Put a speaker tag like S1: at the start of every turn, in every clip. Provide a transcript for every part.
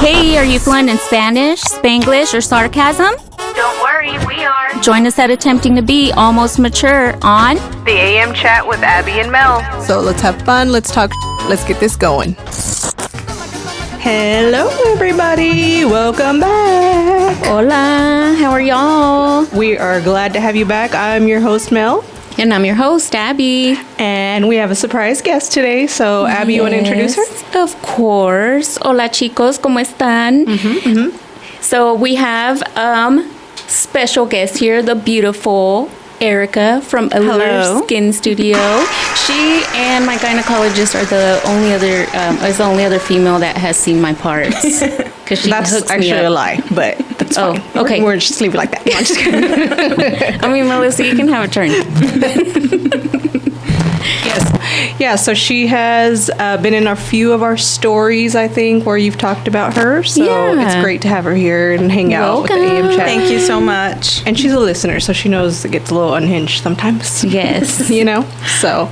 S1: Hey, are you fluent in Spanish, Spanglish, or sarcasm?
S2: Don't worry, we are.
S1: Join us at Attempting to Be Almost Mature on
S2: The AM Chat with Abby and Mel.
S3: So let's have fun, let's talk, let's get this going. Hello, everybody. Welcome back.
S1: Hola, how are y'all?
S3: We are glad to have you back. I'm your host, Mel.
S1: And I'm your host, Abby.
S3: And we have a surprise guest today. So, Abby, you want to introduce her?
S1: Of course. Hola, chicos, ¿cómo están? So we have special guest here, the beautiful Erica from Allure Skin Studio. She and my gynecologist are the only other female that has seen my parts. Because she
S3: That's
S1: hooks
S3: actually
S1: me up.
S3: a lie, but that's fine.
S1: Okay.
S3: We're just leave it like that. No, I'm just kidding.
S1: I mean, Melissa, you can have a turn.
S3: Yes. Yeah, so she has been in a few of our stories, I think, where you've talked about her. So
S1: Yeah.
S3: it's great to have her here and hang out with the AM chat.
S4: Thank you so much.
S3: And she's a listener, so she knows it gets a little unhinged sometimes.
S1: Yes.
S3: You know? So,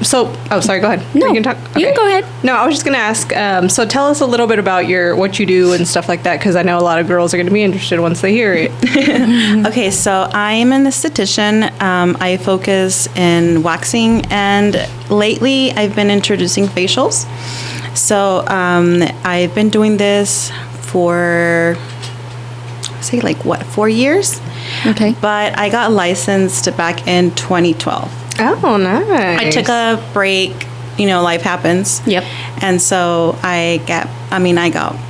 S3: sorry, go ahead.
S1: No,
S3: You can talk.
S1: you can go ahead.
S3: No, I was just going to ask, so tell us a little bit about what you do and stuff like that, because I know a lot of girls are going to be interested once they hear it.
S4: Okay, so I'm an esthetician. I focus in waxing, and lately I've been introducing facials. So I've been doing this for, 4 years?
S1: Okay.
S4: But I got licensed back in 2012.
S3: Oh, nice.
S4: I took a break. You know, life happens.
S1: Yep.
S4: And so I got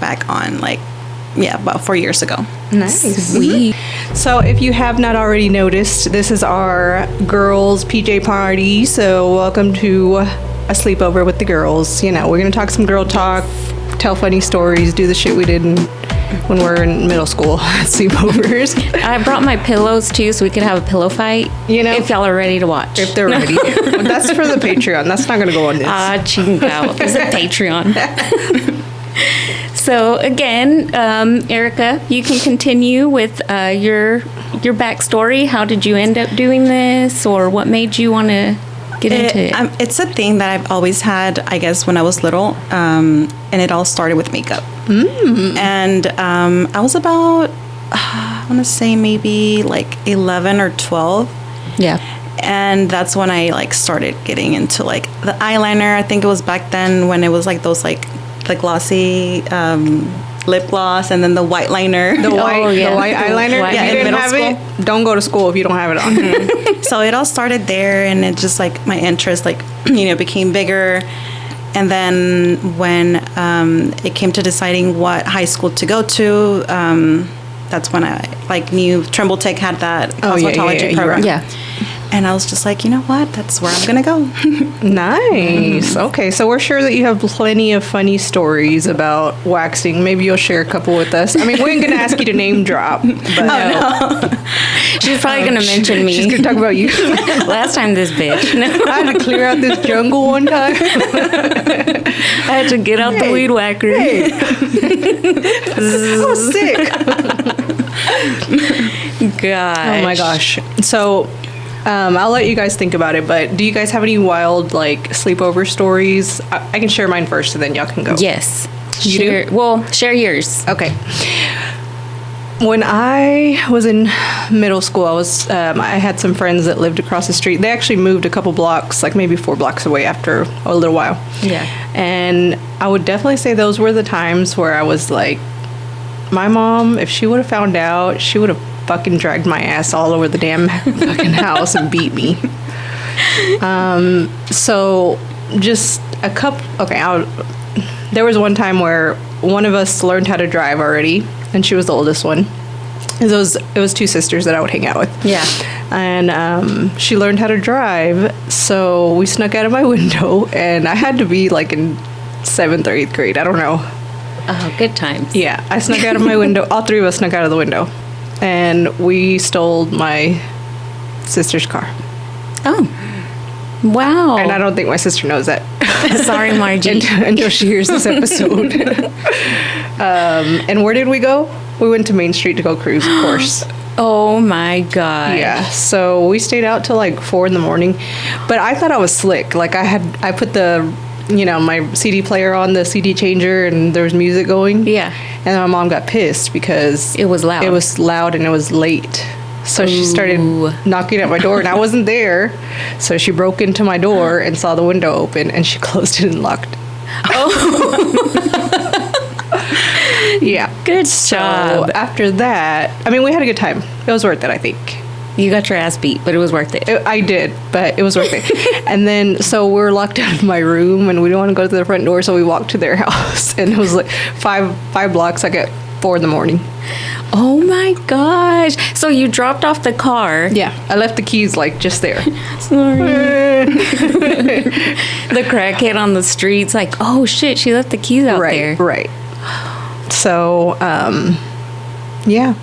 S4: back on about 4 years ago.
S3: Nice.
S1: Sweet.
S3: So if you have not already noticed, this is our girls' PJ party. So welcome to a sleepover with the girls. You know, we're going to talk some girl talk, tell funny stories, do the shit we did when we were in middle school sleepovers.
S1: I brought my pillows too, so we could have a pillow fight.
S3: You know?
S1: if y'all are ready to watch.
S3: If they're ready. Well, that's for the Patreon. That's not going to go on this.
S1: Chingo. There's a Patreon. So again, Erica, you can continue with your backstory. How did you end up doing this, or what made you want to get into it?
S4: It's a thing that I've always had, I guess, when I was little, and it all started with makeup. And I was about, I want to say maybe 11 or 12.
S1: Yeah.
S4: And that's when I started getting into the eyeliner. I think it was back then when it was those the glossy lip gloss, and then the white liner.
S3: The white eyeliner.
S1: White
S3: If you
S4: in
S3: didn't
S4: middle
S3: have
S4: school.
S3: it, don't go to school if you don't have it on.
S4: So it all started there, and it just my interest became bigger. And then when it came to deciding what high school to go to, that's when I knew Trimble Tech had that cosmetology program.
S1: Yeah.
S4: And I was just you know what? That's where I'm gonna go.
S3: Nice. Okay, so we're sure that you have plenty of funny stories about waxing. Maybe you'll share a couple with us. I mean, we ain't gonna ask you to name drop, but
S1: She's probably going to mention me.
S3: she's gonna talk about you.
S1: Last time, this bitch.
S3: I had to clear out this jungle one time.
S1: I had to get out the weed whacker.
S3: Hey. I was sick.
S1: Gosh.
S3: Oh my gosh. So, I'll let you guys think about it, but do you guys have any wild, sleepover stories? I can share mine first, and then y'all can go.
S1: Yes.
S3: You do?
S1: Share, well, share yours.
S3: Okay. When I was in middle school, I had some friends that lived across the street. They actually moved a couple blocks, maybe 4 blocks away after a little while.
S1: Yeah.
S3: And I would definitely say those were the times where I was my mom, if she would have found out, she would have fucking dragged my ass all over the damn fucking house and beat me. So just a couple, there was one time where one of us learned how to drive already, and she was the oldest one. It was 2 sisters that I would hang out with.
S1: Yeah.
S3: And she learned how to drive, so we snuck out of my window, and I had to be in 7th or 8th grade. I don't know.
S1: Oh, good times.
S3: Yeah, I snuck out of my window. All 3 of us snuck out of the window, and we stole my sister's car.
S1: Oh. Wow.
S3: And I don't think my sister knows that.
S1: Sorry, Margie.
S3: until she hears this episode. And where did we go? We went to Main Street to go cruise, of course.
S1: Oh my god.
S3: Yeah. So we stayed out till 4 a.m. But I thought I was slick. I put the my CD player on the CD changer, and there was music going.
S1: Yeah.
S3: And my mom got pissed because
S1: It was loud.
S3: It was loud and it was late. So she started
S1: Ooh.
S3: knocking at my door, and I wasn't there. So she broke into my door and saw the window open, and she closed it and locked it. Yeah.
S1: Good
S3: So
S1: job.
S3: after that, I mean, we had a good time. It was worth it, I think.
S1: You got your ass beat, but it was worth it.
S3: I did, but it was worth it. And then, so we were locked out of my room, and we didn't want to go to the front door, so we walked to their house, and it was like five blocks, like at 4 a.m.
S1: Oh my gosh. So you dropped off the car.
S3: Yeah, I left the keys like just there.
S1: Sorry. The crackhead on the streets, like, oh shit, she left the keys out there.
S3: Right. So, yeah,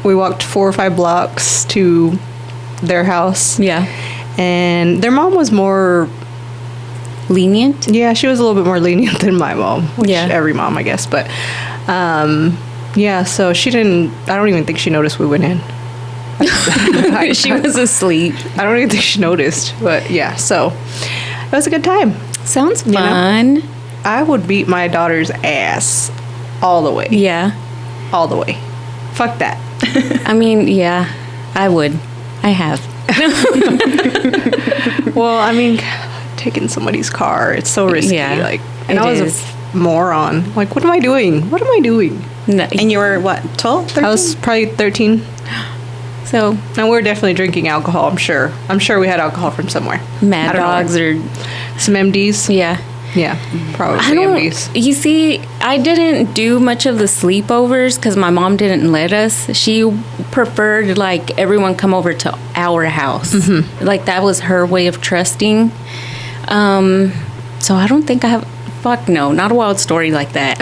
S3: we walked 4 or 5 blocks to their house.
S1: Yeah.
S3: And their mom was more,
S1: Lenient?
S3: yeah, she was a little bit more lenient than my mom, which
S1: Yeah.
S3: every mom, I guess. But, yeah, so I don't even think she noticed we went in.
S1: She was asleep.
S3: I don't even think she noticed. But, yeah, so it was a good time.
S1: Sounds
S3: know?
S1: fun.
S3: I would beat my daughter's ass all the way.
S1: Yeah.
S3: All the way. Fuck that.
S1: I mean, yeah, I would. I have.
S3: Well, I mean, taking somebody's car, it's so risky.
S1: Yeah,
S3: Like, and
S1: it
S3: I was
S1: is.
S3: a moron. Like, what am I doing? What am I doing?
S1: No,
S4: And you were what, 12, 13?
S3: I was probably 13.
S1: so
S3: And we were definitely drinking alcohol, I'm sure. I'm sure we had alcohol from somewhere.
S1: Mad
S3: I don't know
S1: Dogs
S3: where.
S1: or
S3: Some MDs.
S1: yeah.
S3: Yeah, probably
S1: I don't.
S3: MDs.
S1: You see, I didn't do much of the sleepovers because my mom didn't let us. She preferred like everyone come over to our house. Like that was her way of trusting. So I don't think I have. Fuck no, not a wild story like that.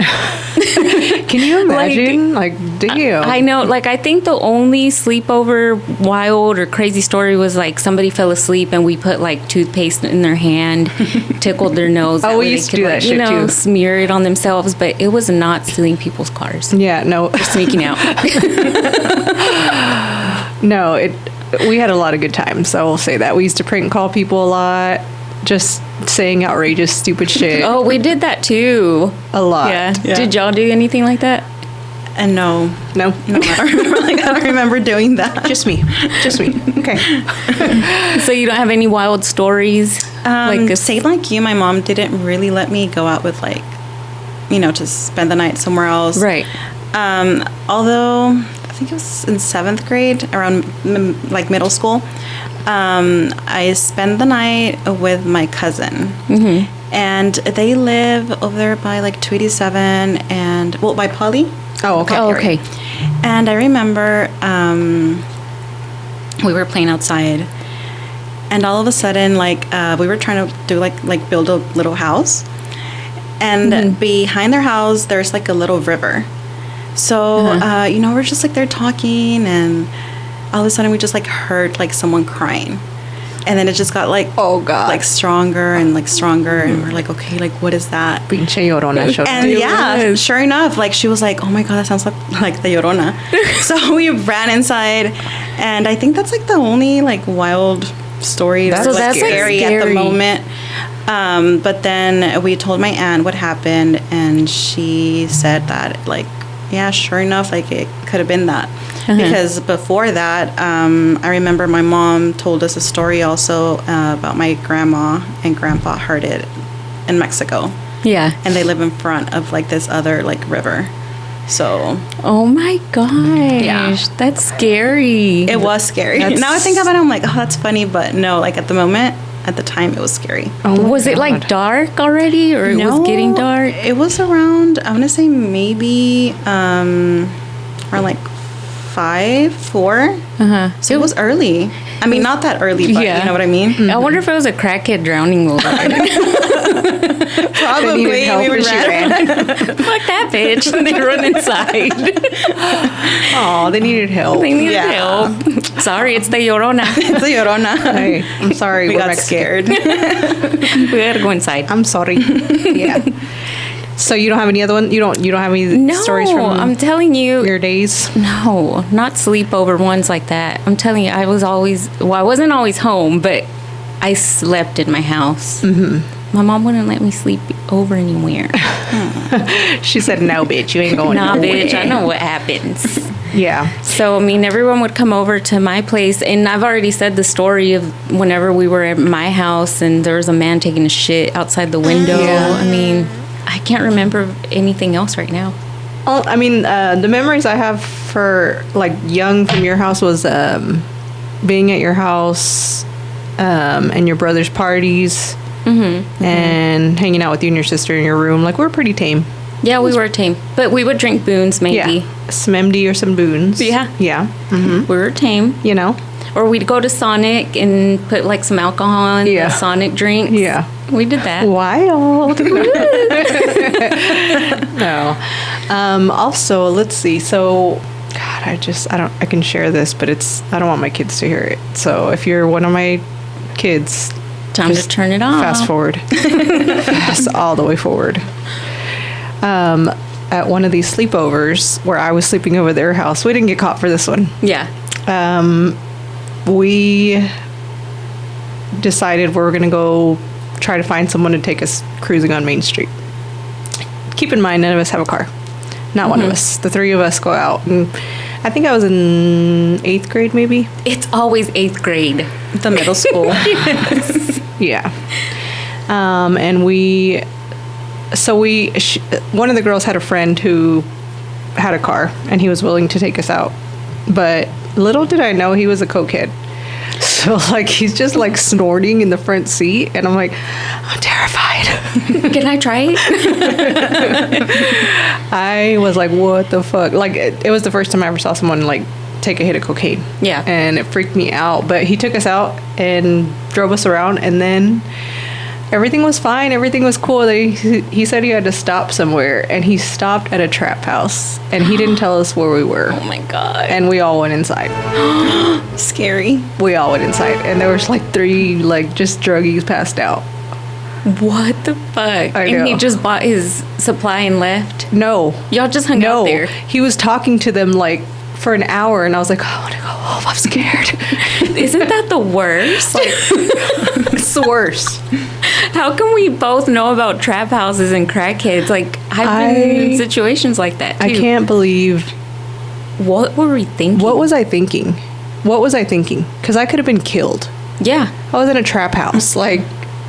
S3: Can you imagine? Like, damn.
S1: I know. Like I think the only sleepover wild or crazy story was like somebody fell asleep and we put like toothpaste in their hand, tickled their nose.
S3: Oh,
S1: That
S3: we
S1: way they
S3: used to
S1: could,
S3: do that
S1: like,
S3: shit, too.
S1: smear it on themselves. But it was not stealing people's cars.
S3: Yeah, no.
S1: Sneaking out.
S3: No, we had a lot of good times, I will say that. We used to prank call people a lot, just saying outrageous, stupid shit.
S1: Oh, we did that too.
S3: A lot.
S1: Yeah.
S4: Yeah.
S1: Did y'all do anything like that?
S4: And no,
S3: No?
S4: I don't remember, I don't remember doing that.
S3: Just me. Just me. Okay.
S1: So you don't have any wild stories? Like a
S4: Same like you, my mom didn't really let me go out with like, to spend the night somewhere else.
S1: right.
S4: Although I think it was in 7th grade, around like middle school, I spent the night with my cousin. And they live over there by like 287 and, by Polly.
S3: Oh, okay.
S1: Oh, okay.
S4: And I remember we were playing outside, and all of a sudden, like we were trying to do like build a little house, and behind their house there's like a little river. So we're just like there talking, and all of a sudden we just like heard like someone crying. And then it just got like,
S3: Oh, God.
S4: like stronger and like stronger, and we're like, okay, like what is that?
S3: Pinche llorona showed
S4: And
S3: up.
S4: yeah, sure enough, like she was like, oh my God, that sounds like the Llorona. So we ran inside, and I think that's like the only like wild story that's,
S3: So
S4: like,
S1: that's, like,
S4: scary at the
S1: scary.
S4: moment. But then we told my aunt what happened, and she said that like, yeah, sure enough, like it could have been that. Because before that, I remember my mom told us a story also about my grandma and grandpa heard it in Mexico.
S1: Yeah.
S4: And they live in front of like this other like river. So
S1: Oh my gosh. That's scary.
S4: it was scary.
S3: That's-
S4: Now I think about it, I'm like, oh, that's funny. But no, like at the time, it was scary.
S3: Oh my
S1: Was it like
S3: God.
S1: dark already, or it was getting dark?
S4: It was around, I want to say maybe around like 4. So it was early. I mean, not that early, but
S1: Yeah.
S4: you know what I mean?
S1: I wonder if it was a crackhead drowning over there.
S3: They needed help and she ran.
S1: Fuck that bitch. And they run inside.
S3: Oh, they needed help.
S1: They needed
S4: Yeah.
S1: help. Sorry, it's the Llorona.
S4: It's a Llorona.
S3: Hey, I'm sorry.
S4: We
S3: we're
S4: got
S3: Mexican.
S4: scared.
S1: We gotta go inside.
S3: I'm sorry. Yeah. So you don't have any other one? You don't have any
S1: No,
S3: stories from
S1: I'm telling you.
S3: your days?
S1: No, not sleepover ones like that. I'm telling you, I wasn't always home, but I slept in my house. my mom wouldn't let me sleep over anywhere.
S3: She said, "No, bitch, you ain't going
S1: Nah,
S3: nowhere."
S1: bitch, I know what happens.
S3: Yeah.
S1: So, I mean, everyone would come over to my place, and I've already said the story of whenever we were at my house and there was a man taking a shit outside the window.
S3: Yeah.
S1: I mean, I can't remember anything else right now.
S3: Oh, I mean, the memories I have for like young from your house was being at your house and your brother's parties and hanging out with you and your sister in your room. Like, we're pretty tame.
S1: Yeah, we were tame, but we would drink boons maybe.
S3: Yeah, some MD or some boons.
S1: Yeah.
S3: Yeah.
S1: We were tame.
S3: You know.
S1: Or we'd go to Sonic and put like some alcohol in the Sonic drinks.
S3: Yeah.
S1: We did that.
S3: Wild. No. Also, let's see. So, God, I can share this, but I don't want my kids to hear it. So if you're one of my kids,
S1: Time to turn it off.
S3: fast forward. Fast all the way forward. At one of these sleepovers where I was sleeping over their house, we didn't get caught for this one.
S1: Yeah.
S3: We decided we were going to go try to find someone to take us cruising on Main Street. Keep in mind, none of us have a car. Not one of us. The three of us go out. And I think I was in 8th grade, maybe.
S1: It's always 8th grade.
S4: The middle school.
S3: Yeah. And one of the girls had a friend who had a car, and he was willing to take us out. But little did I know he was a cokehead. So, like, he's just, like, snorting in the front seat, and I'm like, I'm terrified.
S1: Can I try it?
S3: I was like, what the fuck? Like, it was the first time I ever saw someone, like, take a hit of cocaine.
S1: Yeah.
S3: And it freaked me out. But he took us out and drove us around, and then everything was fine. Everything was cool. He said he had to stop somewhere, and he stopped at a trap house, and he didn't tell us where we were.
S1: Oh my God.
S3: And we all went inside.
S4: Scary.
S3: We all went inside, and there was like 3 like just druggies passed out.
S1: What the fuck?
S3: I
S1: And
S3: know.
S1: he just bought his supply and left?
S3: No.
S1: Y'all just hung out there?
S3: He was talking to them like for an hour, and I was like, I want to go home. I'm scared.
S1: Isn't that the worst?
S3: It's the worst.
S1: How can we both know about trap houses and crackheads? Like, I've been in situations like that too.
S3: I can't believe.
S1: What were we thinking?
S3: What was I thinking? Because I could have been killed.
S1: Yeah.
S3: I was in a trap house. Like,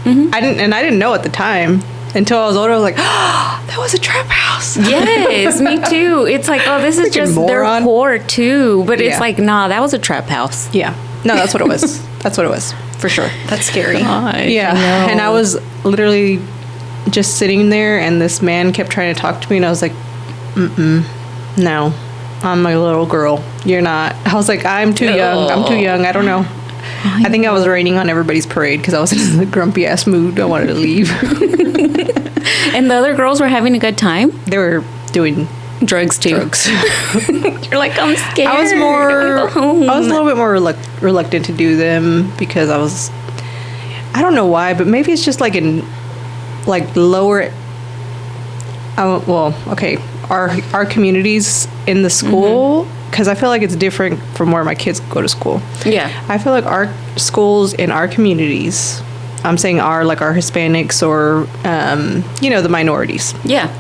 S3: I didn't know at the time until I was older. I was like, oh, that was a trap house.
S1: Yes, me too. It's like, oh, this is
S3: Freaking
S1: just
S3: moron.
S1: they're poor too. But it's
S3: Yeah.
S1: like, nah, that was a trap house.
S3: Yeah. No, that's what it was. That's what it was, for sure.
S4: That's scary.
S3: Yeah. And I was literally just sitting there, and this man kept trying to talk to me, and I was like, no, I'm a little girl. You're not. I was like, I'm too young. I'm too young. I don't know. I think I was raining on everybody's parade because I was in a grumpy ass mood. I wanted to leave.
S1: And the other girls were having a good time.
S3: They were doing
S1: Drugs too.
S3: drugs.
S1: You're like, I'm scared.
S3: I was
S1: Go home.
S3: a little bit more reluctant to do them because I don't know why, but maybe it's just like in like lower. Okay, our communities in the school, because I feel like it's different from where my kids go to school.
S1: Yeah.
S3: I feel like our schools in our communities, I'm saying our Hispanics or the minorities.
S1: Yeah.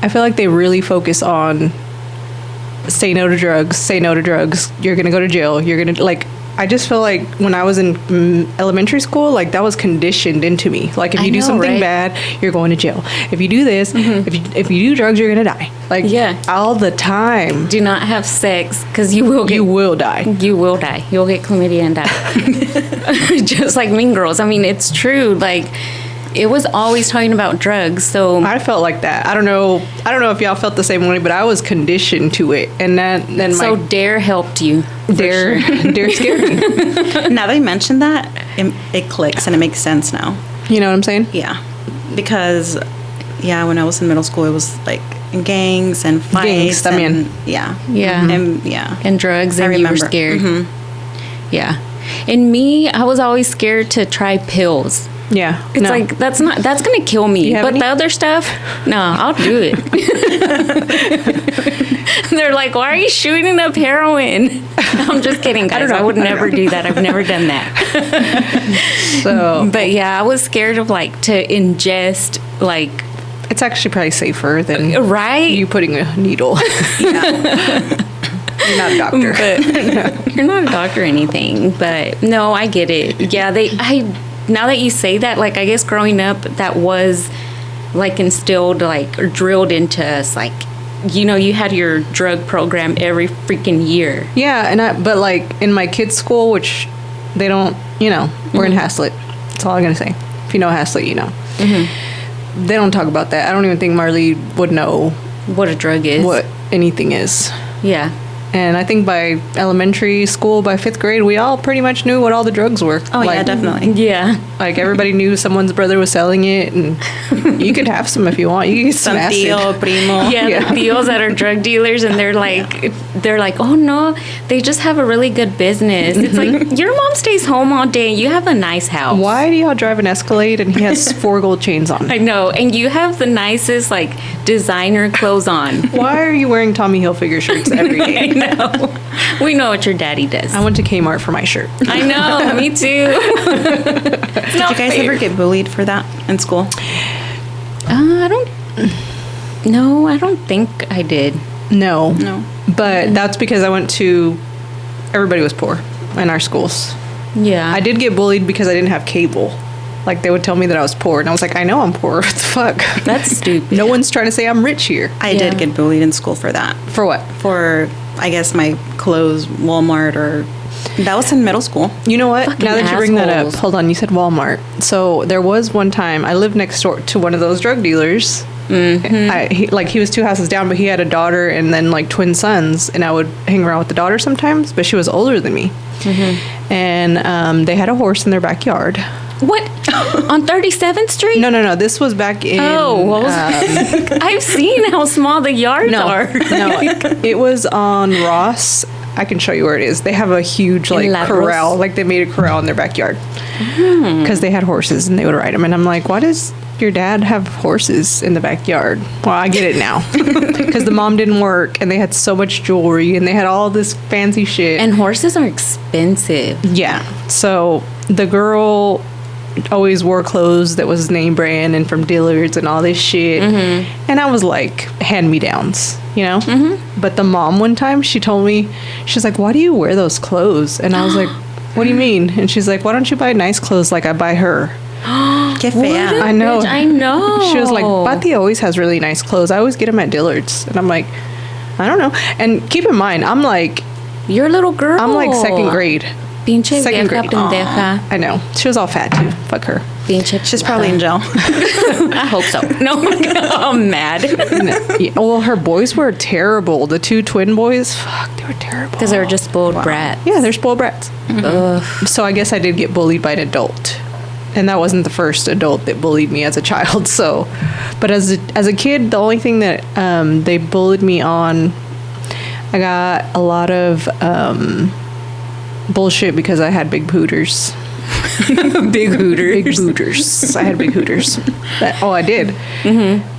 S3: I feel like they really focus on say no to drugs, you're going to go to jail, you're going to, like, I just feel like when I was in elementary school, like, that was conditioned into me. Like, if you do something bad, you're going to jail. If you do this, if you do drugs, you're going to die. Like, all the time.
S1: Do not have sex because you will
S3: die.
S1: You will die. You'll get chlamydia and die. Just like Mean Girls. I mean, it's true. Like, it was always talking about drugs. So
S3: I felt like that. I don't know if y'all felt the same way, but I was conditioned to it. And then
S1: so Dare helped you.
S3: Dare scared me.
S4: Now that you mentioned that, it clicks and it makes sense now.
S3: You know what I'm saying?
S4: Yeah. Because, when I was in middle school, it was like gangs and fights.
S3: También.
S4: Yeah.
S1: And drugs, and you were scared. Yeah. And me, I was always scared to try pills.
S3: Yeah.
S1: It's like, that's gonna kill me. But the other stuff, no, I'll do it. They're like, why are you shooting up heroin? I'm just kidding, guys. I would never do that. I've never done that.
S3: So,
S1: But yeah, I was scared of like to ingest like,
S3: it's actually probably safer than
S1: right?
S3: you putting a needle. You're not a doctor.
S1: But you're not a doctor or anything. But no, I get it. Yeah, now that you say that, like, I guess growing up, that was like instilled, like, or drilled into us, like, you know, you had your drug program every freaking year.
S3: Yeah, but like in my kids' school, which they don't, you know, we're in Haslett. That's all I'm gonna say. If you know Haslett, you know. They don't talk about that. I don't even think Marley would know
S1: What a drug is.
S3: what anything is.
S1: Yeah.
S3: And I think by elementary school, by 5th grade, we all pretty much knew what all the drugs were.
S4: Oh, yeah, definitely.
S1: Yeah.
S3: Like everybody knew someone's brother was selling it, and you could have some if you want. You could get some
S4: Some
S3: acid.
S4: tío, primo.
S1: Yeah, the deals that are drug dealers, and they're like, oh no, they just have a really good business. It's like, your mom stays home all day, and you have a nice house.
S3: Why do y'all drive an Escalade and he has 4 gold chains on?
S1: I know, and you have the nicest like designer clothes on.
S3: Why are you wearing Tommy Hilfiger shirts every day?
S1: I know. We know what your daddy does.
S3: I went to Kmart for my shirt.
S1: I know, me too.
S4: Did you guys ever get bullied for that in school?
S1: I don't. No, I don't think I did.
S3: No.
S4: No.
S3: But that's because I went to, everybody was poor in our schools.
S1: Yeah.
S3: I did get bullied because I didn't have cable. Like, they would tell me that I was poor, and I was like, I know I'm poor. What the fuck?
S1: That's stupid.
S3: No one's trying to say I'm rich here.
S4: I
S1: Yeah.
S4: did get bullied in school for that.
S3: For what?
S4: For, I guess, my clothes, Walmart, or that was in middle school.
S3: You know what?
S1: Fucking
S3: Now that you bring that up,
S1: assholes.
S3: hold on. You said Walmart. So there was one time I lived next door to one of those drug dealers. He was 2 houses down, but he had a daughter and then like twin sons, and I would hang around with the daughter sometimes. But she was older than me, and they had a horse in their backyard.
S1: What? On 37th Street?
S3: No. This was back in.
S1: Oh, what was I've seen how small the yards are.
S3: no, it was on Ross. I can show you where it is. They have a huge like
S1: La
S3: corral.
S1: Ross?
S3: Like they made a corral in their backyard because they had horses and they would ride them. And I'm like, why does your dad have horses in the backyard? Well, I get it now because the mom didn't work and they had so much jewelry and they had all this fancy shit.
S1: And horses are expensive.
S3: Yeah. So the girl always wore clothes that was name brand and from Dillard's and all this shit. And I was like, hand-me-downs, you know? But the mom one time, she told me, she's like, why do you wear those clothes? And I was like, what do you mean? And she's like, why don't you buy nice clothes like I buy her?
S4: Que fea.
S3: I know.
S1: Bitch, I know.
S3: She was like, Pati always has really nice clothes. I always get them at Dillard's. And I'm like, I don't know. And keep in mind, I'm like
S1: You're a little girl.
S3: 2nd grade.
S1: Pinche
S3: Second
S1: vieja
S3: grade.
S1: pendeja.
S3: I know. She was all fat too. Fuck her.
S1: Pinche.
S4: She's probably in jail.
S1: I hope so. No, I'm mad.
S3: Yeah, well, her boys were terrible. The 2 twin boys, fuck, they were terrible.
S1: Because they're just spoiled brats.
S3: Yeah, they're spoiled brats. So I guess I did get bullied by an adult. And that wasn't the first adult that bullied me as a child. So, but as a kid, the only thing that they bullied me on, I got a lot of bullshit because I had big hooters.
S1: Big hooters.
S3: Big hooters. I had big hooters. I did.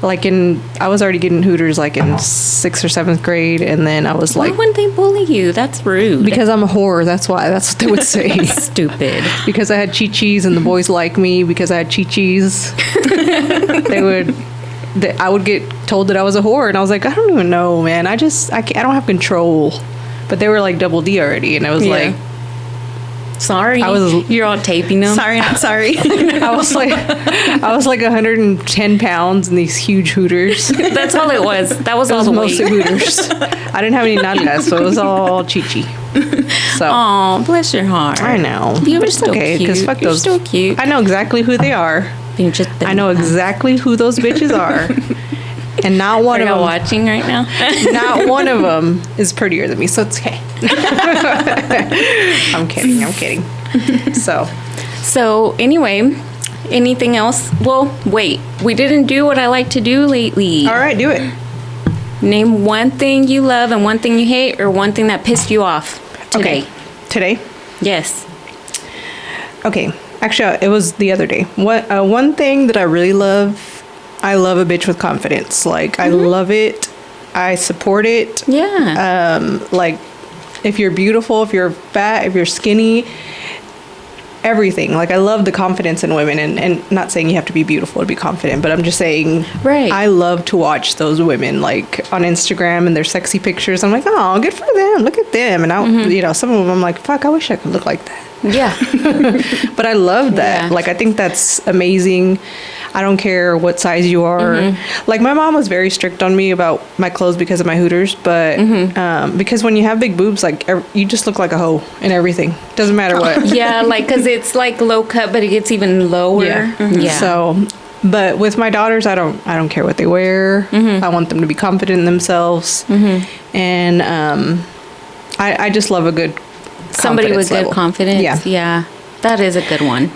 S3: Like I was already getting hooters like in 6th or 7th grade, and then I was
S1: Why
S3: like,
S1: wouldn't they bully you? That's rude.
S3: because I'm a whore. That's why. That's what they would say.
S1: Stupid.
S3: Because I had chi-chis and the boys like me because I had chi-chis. I would get told that I was a whore, and I was like, I don't even know, man. I don't have control. But they were like double D already, and I was like,
S1: sorry. You're all taping them.
S4: Sorry, not sorry.
S3: I was like 110 pounds in these huge hooters.
S1: That's all it was. That was
S3: It
S1: all
S3: was
S1: the
S3: mostly
S1: weight.
S3: hooters. I didn't have any nalgas, so it was all chi-chi. So
S1: Oh, bless your heart.
S3: I know.
S1: You were
S3: But it's
S1: still
S3: okay,
S1: cute.
S3: 'cause fuck
S1: You're
S3: those.
S1: still cute.
S3: I know exactly who they are.
S1: Pinche
S3: I know
S1: pendeja. exactly.
S3: exactly who those bitches are. And not one
S1: Are
S3: of
S1: y'all
S3: them.
S1: watching right now?
S3: Not one of them is prettier than me, so it's okay. I'm kidding.
S1: So anyway, anything else? Well, wait. We didn't do what I like to do lately.
S3: All right, do it.
S1: Name one thing you love and one thing you hate, or one thing that pissed you off today.
S3: Okay. Today?
S1: Yes.
S3: Okay. Actually, it was the other day. One thing that I really love, I love a bitch with confidence. Like, I love it I support it.
S1: Yeah.
S3: Like, if you're beautiful, if you're fat, if you're skinny, everything. Like, I love the confidence in women, and not saying you have to be beautiful to be confident, but I'm just saying,
S1: Right.
S3: I love to watch those women, like, on Instagram and their sexy pictures. I'm like, oh, good for them. Look at them. And I, you know, some of them I'm like, fuck, I wish I could look like that.
S1: Yeah.
S3: But I love that.
S1: Yeah.
S3: Like, I think that's amazing. I don't care what size you are. Like, my mom was very strict on me about my clothes because of my Hooters, but because when you have big boobs, like, you just look like a hoe and everything. Doesn't matter what.
S1: Yeah, like, because it's like low cut, but it gets even lower. Yeah.
S3: So, but with my daughters, I don't care what they wear. I want them to be confident in themselves, and I just love a good
S1: Somebody with
S3: confidence
S1: good
S3: level.
S1: confidence.
S3: Yeah.
S1: Yeah. That is a good one.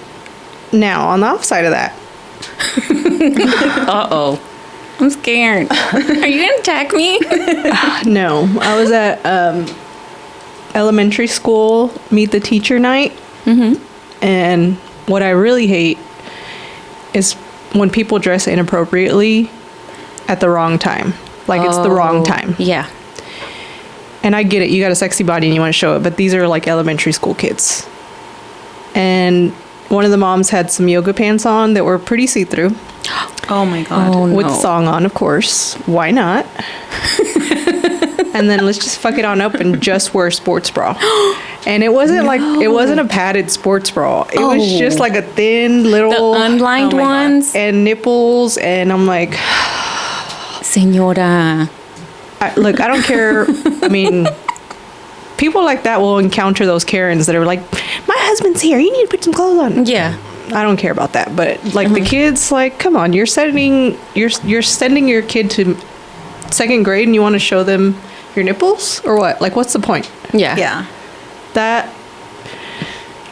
S3: Now, on the offside of that,
S1: Uh-oh. I'm scared. Are you going to attack me?
S3: no, I was at elementary school meet the teacher night, and what I really hate is when people dress inappropriately at the wrong time. Like, it's the wrong time.
S1: Yeah.
S3: And I get it, you got a sexy body and you want to show it, but these are like elementary school kids. And one of the moms had some yoga pants on that were pretty see-through,
S4: Oh my god.
S1: Oh,
S3: with
S1: no.
S3: song on, of course. Why not? And then let's just fuck it on up and just wear a sports bra. And it wasn't like, it wasn't a padded sports bra. It was
S1: Oh.
S3: just like a thin little,
S1: The unlined
S4: Oh my God.
S1: ones.
S3: and nipples. And I'm like,
S1: Señora.
S3: look, I don't care. I mean, people like that will encounter those Karens that are like, my husband's here. You need to put some clothes on.
S1: Yeah.
S3: I don't care about that. But like the kids, like, come on, you're sending your kid to second grade and you want to show them your nipples or what? Like, what's the point?
S1: Yeah.
S4: Yeah.
S3: That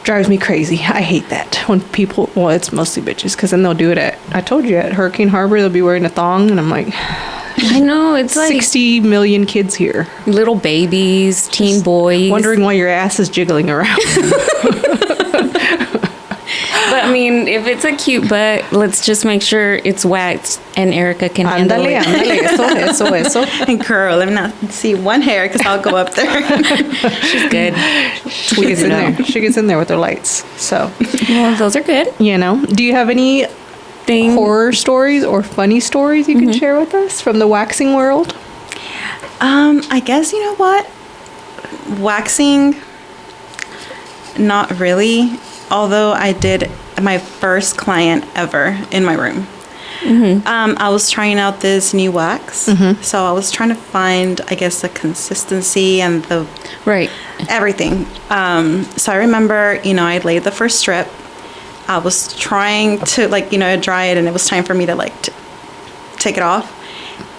S3: drives me crazy. I hate that when people, well, it's mostly bitches, because then they'll do it I told you, at Hurricane Harbor, they'll be wearing a thong, and I'm like,
S1: I know. It's like
S3: 60 million kids here
S1: little babies, teen boys.
S3: wondering why your ass is jiggling around.
S1: But I mean, if it's a cute butt, let's just make sure it's waxed and Erica can handle
S3: Ándale,
S1: it.
S3: ándale, eso.
S4: And girl, let me not see one hair because I'll go up there.
S1: She's good.
S3: She gets in there. She gets in there with her lights. So,
S1: Well, those are good.
S3: you know, do you have any horror stories or funny stories you can share with us from the waxing world?
S4: I guess, you know what? Waxing, not really. Although I did my first client ever in my room. I was trying out this new wax. So I was trying to find, I guess, the consistency and the
S1: Right.
S4: everything. So I remember, you know, I laid the first strip. I was trying to, like, you know, dry it, and it was time for me to, like, take it off.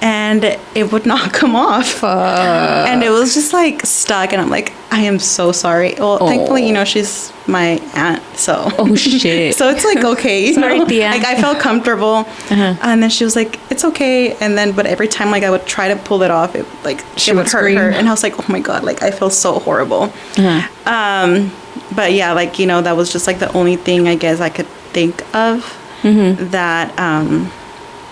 S4: And it would not come off. And it was just, like, stuck. And I'm like, I am so sorry. Well, thankfully, you know, she's my aunt. So.
S1: Oh, shit.
S4: So it's, like, okay. You
S1: Sorry,
S4: know?
S1: tia.
S4: Like, I felt comfortable. And then she was like, it's okay. And then, but every time, like, I would try to pull it off, it, like,
S3: She
S4: it
S3: would
S4: would hurt
S3: scream.
S4: her. And I was like, oh, my God. Like, I feel so horrible. But yeah, like, you know, that was just like the only thing I guess I could think of that,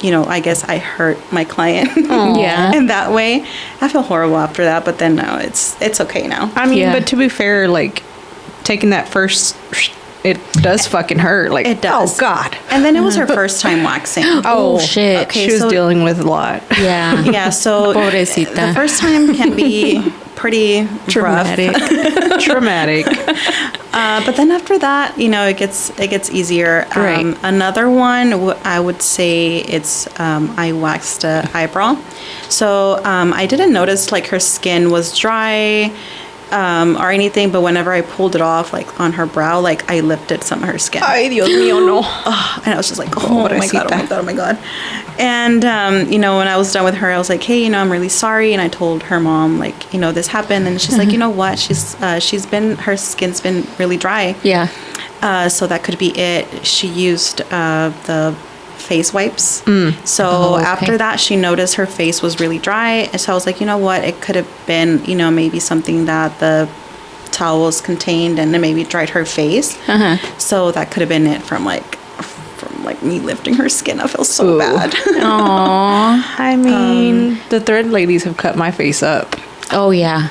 S4: you know, I guess I hurt my client
S1: Yeah.
S4: in that way. I feel horrible after that, but then no, it's okay now.
S3: I mean,
S1: Yeah.
S3: but to be fair, like, taking that first, it does fucking hurt. Like,
S4: It does.
S3: Oh, God.
S4: And then it was her first time waxing.
S1: Oh, shit.
S4: Okay,
S3: She was
S4: so-
S3: dealing with a lot.
S1: Yeah.
S4: Yeah, so
S1: Pobrecita.
S4: the first time can be pretty
S1: Traumatic.
S4: rough.
S3: Traumatic.
S4: But then after that, you know, it gets easier.
S1: Right.
S4: Another one, I would say it's I waxed a eyebrow. So I didn't notice like her skin was dry or anything, but whenever I pulled it off, like on her brow, like I lifted some of her skin.
S3: Ay, Dios mío, no.
S4: And I was just like, oh my God, oh my God, oh my God. And, you know, when I was done with her, I was like, hey, you know, I'm really sorry. And I told her mom, like, you know, this happened. And she's like, you know what? Her skin's been really dry.
S1: Yeah.
S4: So that could be it. She used the face wipes. So
S1: Oh, okay.
S4: after that, she noticed her face was really dry. And so I was like, you know what? It could have been, you know, maybe something that the towels contained and then maybe dried her face. So that could have been it from like me lifting her skin. I feel so
S3: Ooh.
S4: bad.
S1: Aw.
S3: I mean, the thread ladies have cut my face up.
S1: Oh, yeah.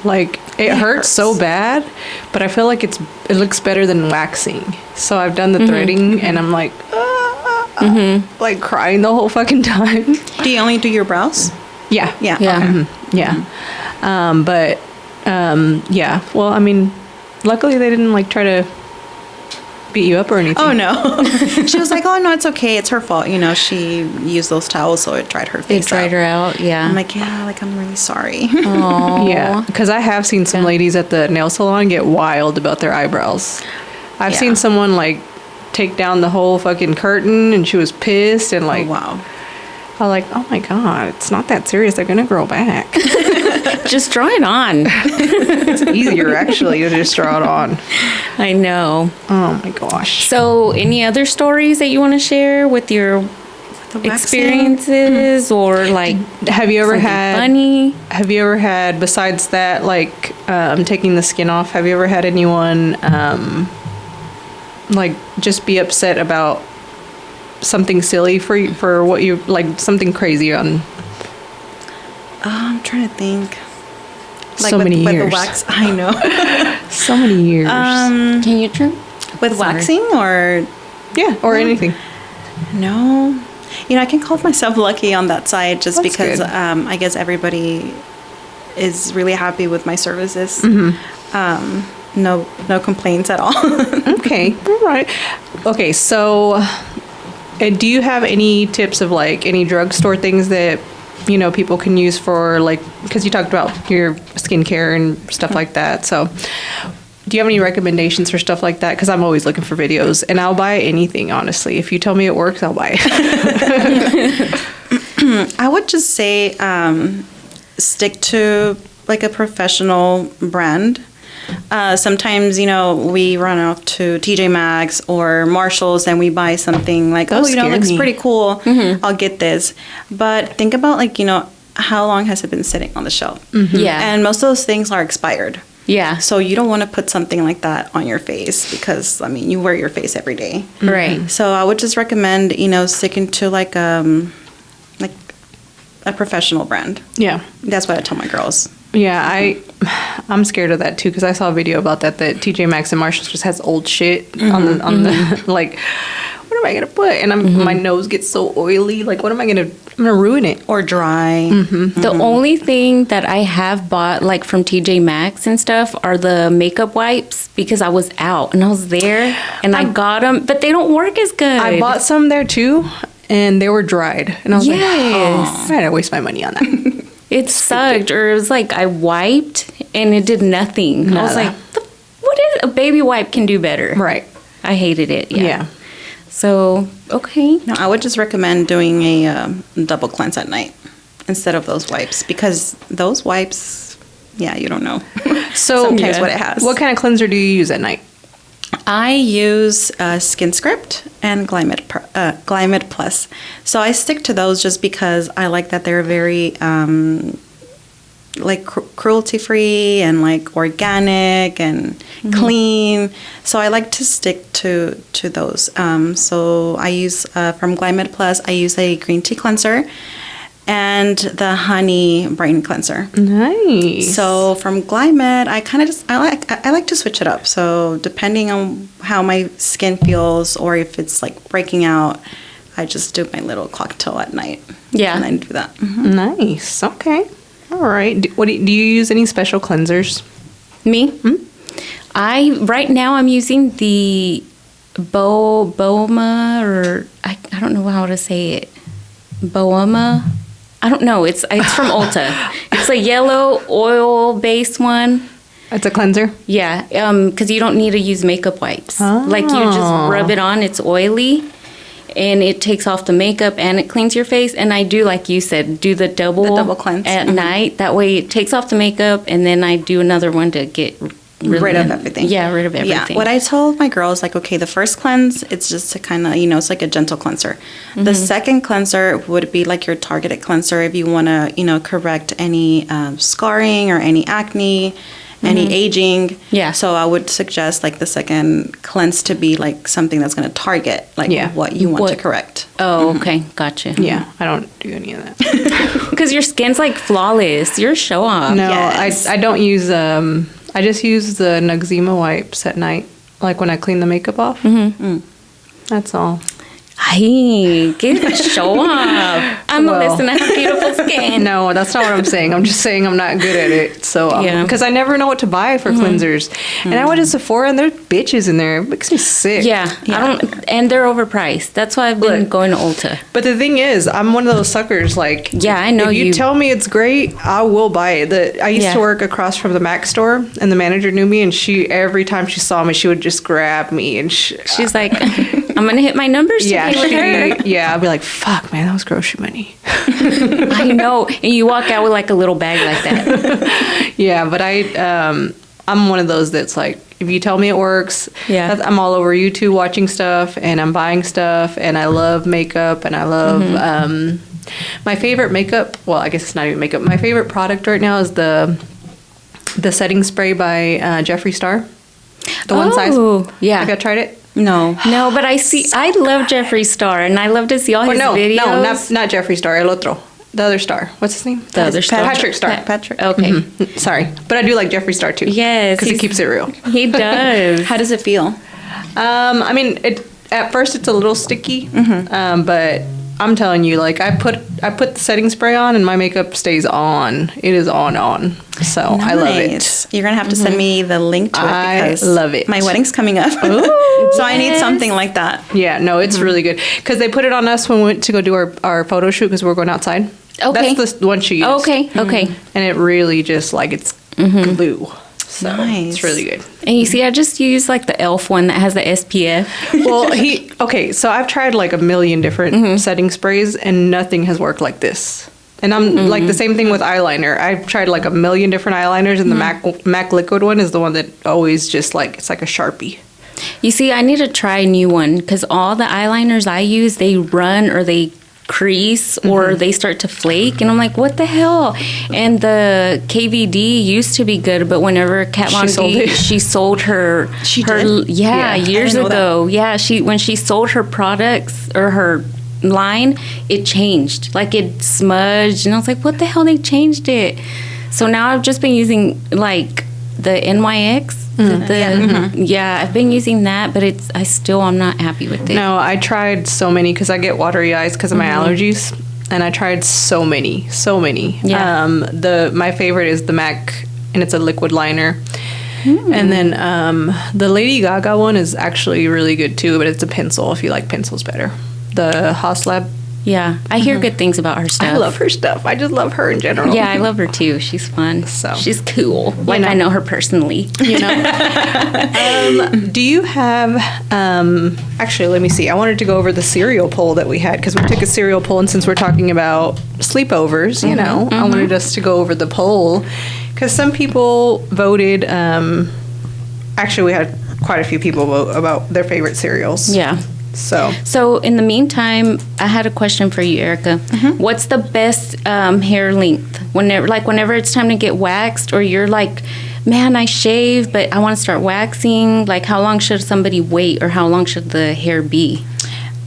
S3: Like, it hurts so bad, but I feel like it looks better than waxing. So I've done the threading, and I'm like, like crying the whole fucking time.
S4: Do you only do your brows?
S3: Yeah.
S4: Yeah.
S1: Yeah.
S4: Okay.
S3: Yeah. Yeah. Well, I mean, luckily they didn't like try to beat you up or anything.
S4: Oh no. She was like, "Oh no, it's okay. It's her fault. You know, she used those towels, so it dried her
S1: It
S4: face
S1: dried
S4: out."
S1: her out, yeah.
S4: I'm like, "Yeah, like I'm really sorry."
S1: Aw.
S3: Yeah, because I have seen some ladies at the nail salon get wild about their eyebrows. I've
S4: Yeah.
S3: seen someone like take down the whole fucking curtain, and she was pissed, and like,
S4: Oh, wow.
S3: I was like, oh my god, it's not that serious. They're gonna grow back.
S1: Just draw it on.
S3: It's easier actually to just draw it on.
S1: I know.
S3: Oh my gosh.
S1: So, any other stories that you want to share with your
S4: The waxing?
S1: experiences or like
S3: Have you ever
S1: something
S3: had?
S1: funny?
S3: Have you ever had besides that, like taking the skin off? Have you ever had anyone like just be upset about something silly for what you like, something crazy on?
S4: I'm trying to think.
S3: So many
S4: with the
S3: years.
S4: wax, I know.
S3: So many years.
S1: Can you trim?
S4: With
S1: Sorry.
S4: waxing or
S3: Yeah, or anything.
S4: no? You know, I can call myself lucky on that side just
S3: That's
S4: because
S3: good.
S4: I guess everybody is really happy with my services. No complaints at all.
S3: Okay, all right. Okay, so do you have any tips of like any drugstore things that people can use for like, because you talked about your skincare and stuff like that. So do you have any recommendations for stuff like that? Because I'm always looking for videos, and I'll buy anything, honestly. If you tell me it works, I'll buy it.
S4: I would just say stick to like a professional brand. Sometimes, we run off to TJ Maxx or Marshalls and we buy something like,
S3: Those
S4: it
S3: scare
S4: looks
S3: me.
S4: pretty cool. I'll get this. But think about like, how long has it been sitting on the shelf?
S1: Yeah.
S4: And most of those things are expired.
S1: Yeah.
S4: So you don't want to put something like that on your face because, I mean, you wear your face every day.
S1: Right.
S4: So I would just recommend, sticking to like a professional brand.
S3: Yeah.
S4: That's what I tell my girls.
S3: Yeah, I'm scared of that too, because I saw a video about that TJ Maxx and Marshalls just has old shit on the like, what am I gonna put? And my nose gets so oily. Like, what am I gonna? I'm gonna ruin it.
S4: Or dry.
S1: The only thing that I have bought like from TJ Maxx and stuff are the makeup wipes because I was out and I was there and I got them, but they don't work as good.
S3: I bought some there too, and they were dried, and I was like,
S1: Yes.
S3: I had to waste my money on that.
S1: It sucked, or it was like I wiped and it did nothing. I was
S3: Nada.
S1: like, what is a baby wipe can do better?
S3: Right.
S1: I hated it. Yeah.
S3: Yeah.
S1: So, okay.
S4: No, I would just recommend doing a double cleanse at night instead of those wipes because those wipes, you don't know.
S3: So
S4: Sometimes what it has.
S3: What kind of cleanser do you use at night?
S4: I use Skin Script and Glymed Plus. So I stick to those just because I like that they're very like cruelty free and like organic and clean. So I like to stick to those. So I use from Glymed Plus, I use a green tea cleanser and the honey brain cleanser.
S3: Nice.
S4: So from Glymed, I like to switch it up. So depending on how my skin feels or if it's like breaking out, I just do my little cocktail at night.
S1: Yeah.
S4: And then do that.
S3: Nice. Okay. All right. Do you use any special cleansers?
S1: Me? Right now I'm using the Boama, or I don't know how to say it. Boama. I don't know. It's from Ulta. It's a yellow oil-based one.
S3: It's a cleanser.
S1: Yeah, because you don't need to use makeup wipes. Like you just rub it on. It's oily, and it takes off the makeup and it cleans your face. And I do, like you said, do the double
S4: cleanse.
S1: at night. That way it takes off the makeup, and then I do another one to get
S4: Rid of everything.
S1: Yeah, rid of everything.
S4: Yeah. What I told my girls, like, okay, the first cleanse, it's just to kind of, it's like a gentle cleanser. The second cleanser would be like your targeted cleanser if you want to, correct any scarring or any acne. any aging.
S1: Yeah.
S4: So I would suggest like the second cleanse to be like something that's going to target like what you want to correct.
S1: Oh, okay. Gotcha.
S3: Yeah, I don't do any of that.
S1: Because your skin's like flawless. You're a show off.
S3: No,
S4: Yes.
S3: I don't use I just use the Noxzema wipes at night, like when I clean the makeup off. That's all.
S1: Ay, get a show off. I'm a listen, I have beautiful skin.
S3: No, that's not what I'm saying. I'm just saying I'm not good at it. So,
S1: Yeah.
S3: because I never know what to buy for cleansers. And I went to Sephora and there's bitches in there. It makes me sick.
S1: Yeah, I don't, and they're overpriced. That's why I've been going to Ulta.
S3: But the thing is, I'm one of those suckers. Like,
S1: Yeah, I know
S3: if you
S1: you-
S3: tell me it's great, I will buy it. I used
S1: Yeah.
S3: to work across from the Mac store, and the manager knew me, and every time she saw me, she would just grab me and
S1: She's like, I'm gonna hit my numbers
S3: yeah,
S1: today with her.
S3: yeah, I'd be like, fuck, man, that was grocery money.
S1: I know, and you walk out with like a little bag like that.
S3: Yeah, but I'm one of those that's like, if you tell me it works,
S1: Yeah.
S3: I'm all over YouTube watching stuff, and I'm buying stuff, and I love makeup, and I love my favorite makeup. Well, I guess it's not even makeup. My favorite product right now is the setting spray by Jeffree Star, the one size.
S1: yeah.
S3: Have you tried it?
S4: No.
S1: No, but I love Jeffree Star, and I love to see all his videos.
S3: No, not Jeffree Star. El otro, the other star. What's his name?
S1: The other star.
S3: Patrick Star.
S4: Patrick.
S1: Okay.
S3: Sorry, but I do like Jeffree Star too.
S1: Yes,
S3: because he keeps it real.
S1: He does.
S4: How does it feel?
S3: I mean, at first it's a little sticky, but I'm telling you, like I put the setting spray on and my makeup stays on. It is on. So I love it.
S4: Nice. You're gonna have to send me the link to it
S3: I
S4: because
S3: love it.
S4: my wedding's coming up. So I need something like that.
S3: Yeah, no, it's really good because they put it on us when we went to go do our photo shoot because we're going outside.
S1: Okay.
S3: That's the one she used.
S1: Okay.
S3: And it really just like it's glue. So
S4: Nice.
S3: it's really good.
S1: And you see, I just use like the e.l.f. one that has the SPF.
S3: Well, so I've tried like a million different setting sprays and nothing has worked like this. And I'm like the same thing with eyeliner. I've tried like a million different eyeliners and the MAC liquid one is the one that always just like, it's like a Sharpie.
S1: You see, I need to try a new one because all the eyeliners I use, they run or they crease or they start to flake, and I'm like, what the hell? And the KVD used to be good, but whenever Kat Von D, she sold her,
S4: She
S1: her
S4: did?
S1: yeah,
S4: I
S1: years
S4: didn't know
S1: ago, yeah, when she sold her products or her line, it changed, like it smudged, and I was like, what the hell? They changed it. So now I've just been using like the NYX. Yeah, I've been using that, but I'm not happy with it.
S3: No, I tried so many because I get watery eyes because of my allergies, and I tried so many.
S1: Yeah.
S3: My favorite is the MAC, and it's a liquid liner. And then the Lady Gaga one is actually really good too, but it's a pencil if you like pencils better. The Haslab.
S1: Yeah, I hear good things about her stuff.
S3: I love her stuff. I just love her in general.
S1: Yeah, I love her too. She's fun.
S3: So.
S1: She's cool. Like
S3: know.
S1: I know her personally.
S3: You know. Do you have? Actually, let me see. I wanted to go over the cereal poll that we had because we took a cereal poll, and since we're talking about sleepovers, you know, I wanted us to go over the poll because some people voted. Actually, we had quite a few people vote about their favorite cereals.
S1: Yeah. So in the meantime, I had a question for you, Erica. What's the best hair length? Whenever it's time to get waxed, or you're like, man, I shave, but I want to start waxing. Like, how long should somebody wait, or how long should the hair be?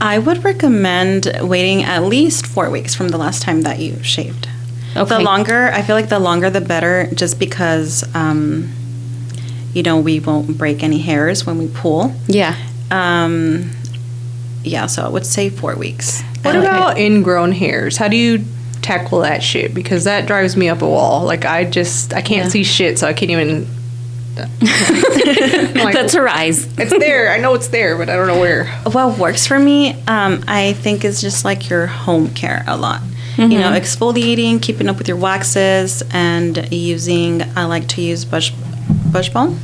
S4: I would recommend waiting at least 4 weeks from the last time that you shaved.
S1: Okay.
S4: I feel like the longer the better, just because, we won't break any hairs when we pull.
S1: Yeah.
S4: Yeah, so I would say 4 weeks.
S3: What about ingrown hairs? How do you tackle that shit? Because that drives me up a wall. Like I can't see shit, so I can't even. Like,
S1: That's her eyes.
S3: It's there. I know it's there, but I don't know where.
S4: What works for me, I think, is just like your home care a lot. You know, exfoliating, keeping up with your waxes, and I like to use Bush Balm.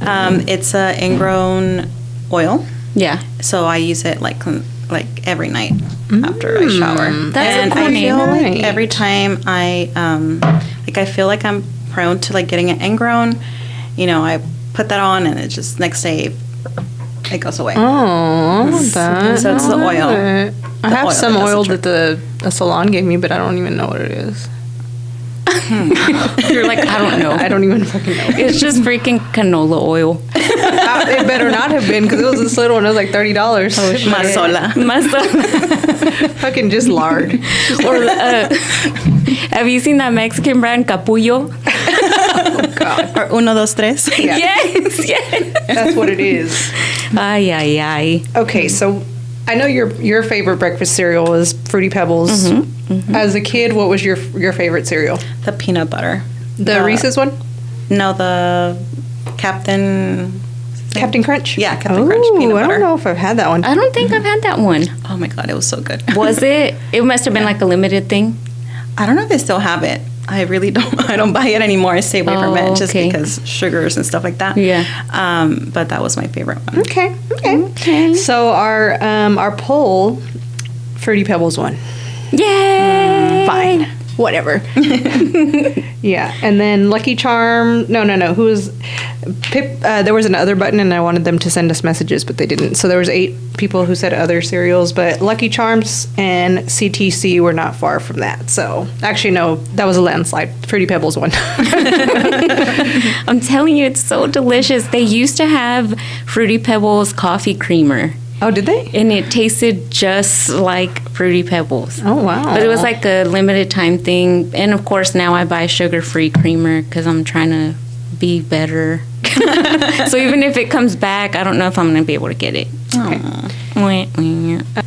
S4: It's an ingrown oil.
S1: Yeah.
S4: So I use it like every night after I shower.
S1: That's a cool
S4: I feel
S1: name.
S4: like every time I feel like I'm prone to like getting it ingrown, I put that on and it just next day it goes away.
S3: Oh, that.
S4: So it's the oil.
S3: I have
S4: oil
S3: some
S4: that does
S3: oil
S4: the
S3: that the salon gave me, but I don't even know what it is.
S1: You're like, I don't know.
S3: I don't even fucking know.
S1: It's just freaking canola oil.
S3: It better not have been because it was this little one. It was like $30. Oh,
S4: Mazola.
S3: Fucking just lard.
S1: Or have you seen that Mexican brand Capullo?
S3: Oh God.
S4: Or uno, dos, tres.
S3: Yeah.
S1: Yes.
S3: That's what it is.
S1: Ay, ay, ay.
S3: Okay, so I know your favorite breakfast cereal was Fruity Pebbles. As a kid, what was your favorite cereal?
S4: The peanut butter.
S3: The Reese's one?
S4: No, the Captain
S3: Crunch?
S4: Yeah, Captain Crunch peanut
S3: I
S4: butter.
S3: don't know if I've had that one.
S1: I don't think I've had that one.
S4: Oh my God, it was so good.
S1: Was it? It must have been like a limited thing.
S4: I don't know if they still have it. I really don't. I don't buy it anymore. I stay away from it just
S1: okay.
S4: because sugars and stuff like that.
S1: Yeah.
S4: But that was my favorite one.
S3: Okay. So our poll, Fruity Pebbles won.
S1: Yay!
S3: Fine. Whatever. Yeah. And then Lucky Charm. No. Who was Pip? There was an other button, and I wanted them to send us messages, but they didn't. So there was 8 people who said other cereals, but Lucky Charms and CTC were not far from that. So actually, no, that was a landslide. Fruity Pebbles won.
S1: I'm telling you, it's so delicious. They used to have Fruity Pebbles coffee creamer.
S3: Oh, did they?
S1: And it tasted just like Fruity Pebbles.
S3: Oh, wow.
S1: But it was like a limited time thing. And of course, now I buy sugar-free creamer because I'm trying to be better. So even if it comes back, I don't know if I'm going to be able to get it. Okay.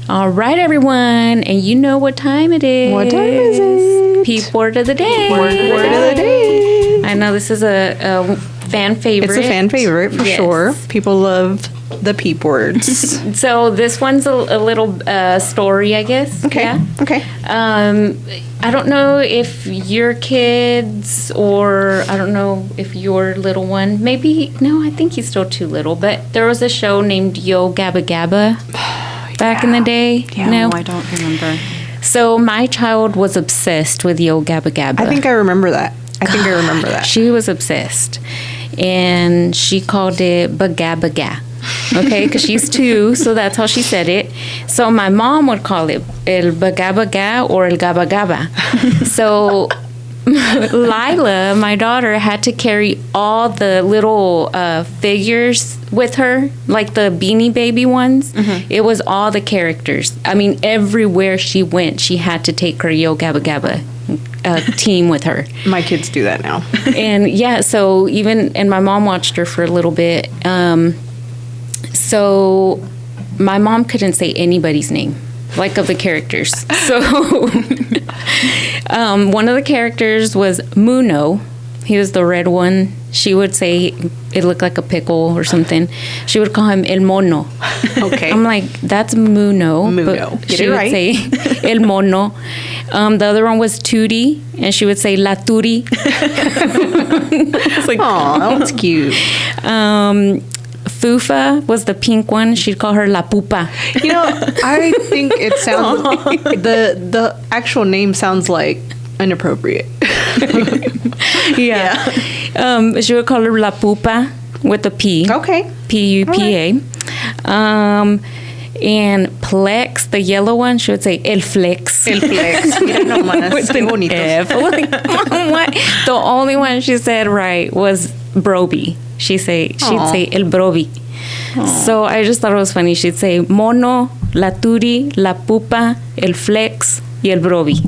S1: All right, everyone. And you know what time it is.
S3: What time is it?
S1: Peep word of the day.
S3: Word of the day.
S1: I know this is a fan favorite.
S3: It's a fan favorite for
S1: Yes.
S3: sure. People love the peep words.
S1: So this one's a little story, I guess.
S3: Okay.
S1: Yeah.
S3: Okay.
S1: I don't know if your kids or I don't know if your little one, maybe, no, I think he's still too little, but there was a show named Yo Gabba Gabba back in the day.
S3: Yeah.
S1: No?
S4: I don't remember.
S1: So my child was obsessed with Yo Gabba Gabba.
S3: I think I remember that. I remember that.
S1: She was obsessed. And she called it Bagabba. Okay, because she's 2, so that's how she said it. So my mom would call it El Bagabba or El Gabba Gabba. So Lila, my daughter, had to carry all the little figures with her, like the Beanie Baby ones. It was all the characters. I mean, everywhere she went, she had to take her Yo Gabba Gabba team with her.
S3: My kids do that now.
S1: And yeah, so and my mom watched her for a little bit. So my mom couldn't say anybody's name, like of the characters. So one of the characters was Muno. He was the red one. She would say it looked like a pickle or something. She would call him El Mono.
S3: Okay.
S1: I'm like, that's Muno.
S3: Muno.
S1: But
S3: Get
S1: she
S3: it
S1: would
S3: right.
S1: say El Mono. The other one was Tootie, and she would say La Tootie. It's like,
S3: Aw, that's cute.
S1: Fufa was the pink one. She'd call her La Pupa.
S3: You know, I think it sounds the actual name sounds like inappropriate.
S1: Yeah. She would call her La Pupa with a P.
S3: Okay.
S1: Pupa. And Plex, the yellow one, she would say El Flex.
S3: El Flex. Mira nomás,
S1: With
S3: qué
S1: an
S3: bonitos.
S1: F. Like, what? The only one she said right was Broby. She'd say El Broby. So I just thought it was funny. She'd say Mono, La Turi, La Pupa, El Flex, y El Broby.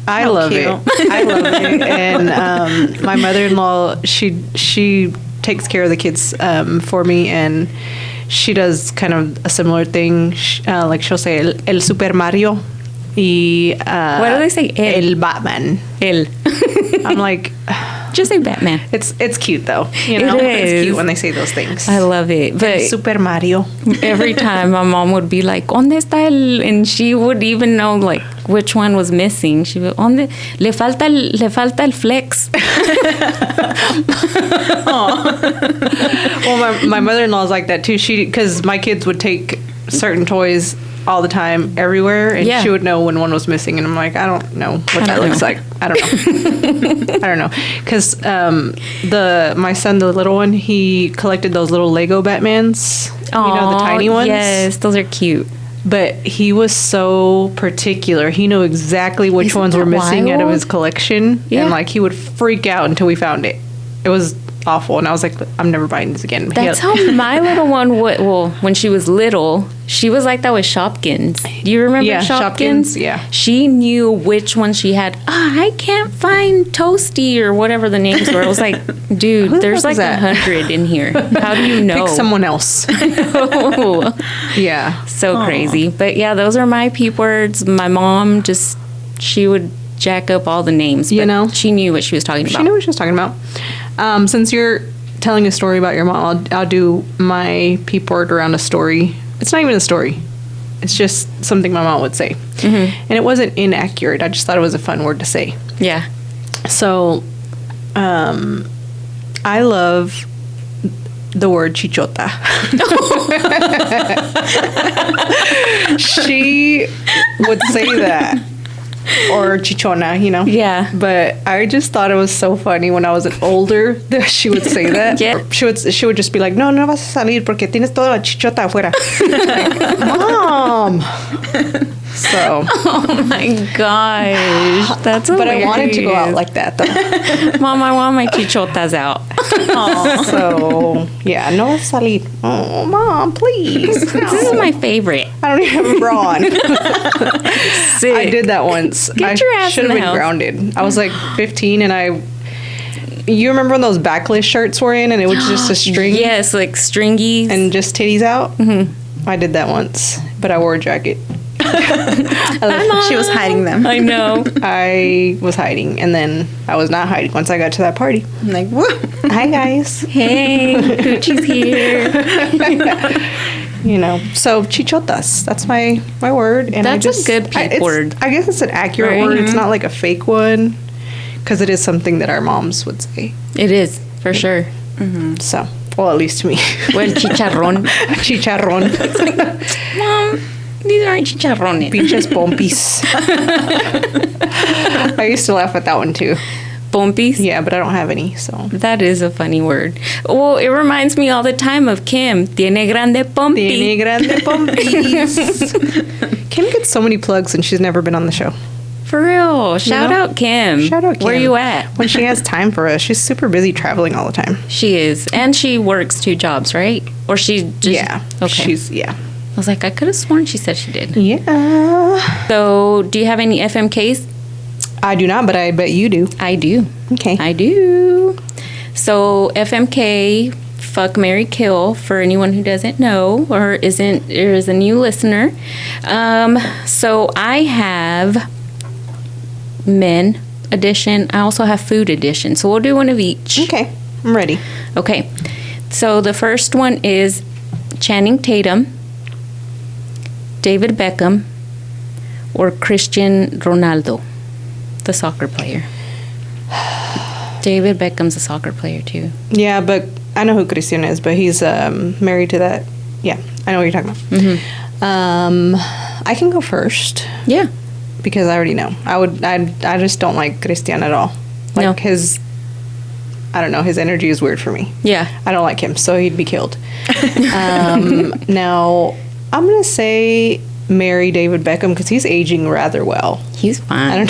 S3: I love it. I love it. And my mother-in-law, she takes care of the kids for me, and she does kind of a similar thing. Like she'll say El Super Mario. Y,
S1: What do they say?
S3: El Batman.
S1: El.
S3: I'm like,
S1: Just say Batman.
S3: it's cute though. You know,
S1: It
S3: it's
S1: is.
S3: cute when they say those things.
S1: I love it. But
S3: Super Mario.
S1: every time my mom would be like, ¿Dónde está el? And she would even know like which one was missing. She would, ¿Dónde? Le falta el flex.
S3: Well, my mother-in-law is like that too. Because my kids would take certain toys all the time, everywhere, and
S1: Yeah.
S3: she would know when one was missing. And I'm like, I don't know what
S1: I
S3: that
S1: don't
S3: looks
S1: know.
S3: like. I don't know. I don't know. Because my son, the little one, he collected those little Lego Batmans. You know, the tiny ones.
S1: Yes, those are cute.
S3: But he was so particular. He knew exactly which
S1: Isn't
S3: ones were
S1: that
S3: missing out of
S1: wild?
S3: his collection.
S1: Yeah.
S3: And like he would freak out until we found it. It was awful. And I was like, I'm never buying this again.
S1: That's how my little one would. Well, when she was little, she was like that with Shopkins. Do you remember
S3: Yeah,
S1: Shopkins?
S3: Shopkins, yeah.
S1: She knew which one she had. I can't find Toasty or whatever the names were. I was like, dude,
S3: Who the
S1: there's
S3: fuck
S1: like
S3: is that?
S1: 100 in here. How do you know?
S3: Pick someone else.
S1: No.
S3: Yeah.
S1: So crazy. But yeah, those are my peep words. My mom just, she would jack up all the names.
S3: You
S1: but
S3: know?
S1: she knew what she was talking
S3: She
S1: about.
S3: knew what she was talking about. Since you're telling a story about your mom, I'll do my peep word around a story. It's not even a story. It's just something my mom would say.
S1: Mm-hmm.
S3: And it wasn't inaccurate. I just thought it was a fun word to say.
S1: Yeah.
S3: So, I love the word chichota. She would say that. Or chichona, you know?
S1: Yeah.
S3: But I just thought it was so funny when I was older that she would say that.
S1: Yeah.
S3: She would just be like, no vas a salir porque tienes toda la chichota afuera. Like, Mom! So.
S1: Oh my gosh. That's
S3: But
S1: hilarious.
S3: I wanted to go out like that, though.
S1: Mom, I want my chichotas out.
S3: So, yeah, no vas a salir. Oh, Mom, please.
S1: This is my favorite.
S3: I don't even have a bra on.
S1: Sick.
S3: I did that once.
S1: Get your ass
S3: should
S1: in
S3: have
S1: the
S3: been
S1: house.
S3: grounded. I was like 15 and you remember when those backless shirts were in and it was just a string
S1: Yes, like stringy.
S3: and just titties out? Mm-hmm. I did that once, but I wore a jacket.
S4: She was hiding them.
S1: I know.
S3: I was hiding and then I was not hiding once I got to that party.
S4: I'm like, whoa.
S3: Hi, guys.
S1: Hey, Poochie's here.
S3: You know, so chichotas. That's my word. And
S1: That's a good peep word.
S3: I guess it's an accurate
S1: Right.
S3: word. It's not like a fake one because it is something that our moms would say.
S1: It is, for sure.
S3: So, well, at least to me.
S1: Well, chicharrón.
S3: Chicharrón.
S1: Mom, these aren't chicharrones.
S3: Pinches pompis. I used to laugh at that one too.
S1: Pompis?
S3: Yeah, but I don't have any, so.
S1: That is a funny word. Well, it reminds me all the time of Kim. Tiene grande pompi.
S3: Tiene grande pompis. Kim gets so many plugs and she's never been on the show.
S1: For real. Shout
S3: know?
S1: out Kim.
S3: Shout out Kim.
S1: Where you at?
S3: When she has time for us. She's super busy traveling all the time.
S1: She is. And she works 2 jobs, right? Or she just...
S3: Yeah.
S1: Okay.
S3: Yeah.
S1: I was like, I could have sworn she said she did.
S3: Yeah.
S1: So, do you have any FMKs?
S3: I do not, but I bet you do.
S1: I do.
S3: Okay.
S1: I do. So, FMK, fuck, marry, kill, for anyone who doesn't know or is a new listener. So, I have men edition. I also have food edition. So, we'll do one of each.
S3: Okay. I'm ready.
S1: Okay. So, the first one is Channing Tatum, David Beckham, or Cristiano Ronaldo, the soccer player. David Beckham's a soccer player too.
S3: Yeah, but I know who Christian is, but he's married to that. Yeah, I know what you're talking about.
S1: Mm-hmm.
S3: I can go first
S1: Yeah.
S3: because I already know. I just don't like Christian at all. Like
S1: No.
S3: his, I don't know, his energy is weird for me.
S1: Yeah.
S3: I don't like him, so he'd be killed. Now, I'm going to say marry David Beckham because he's aging rather well.
S1: He's fine.
S3: I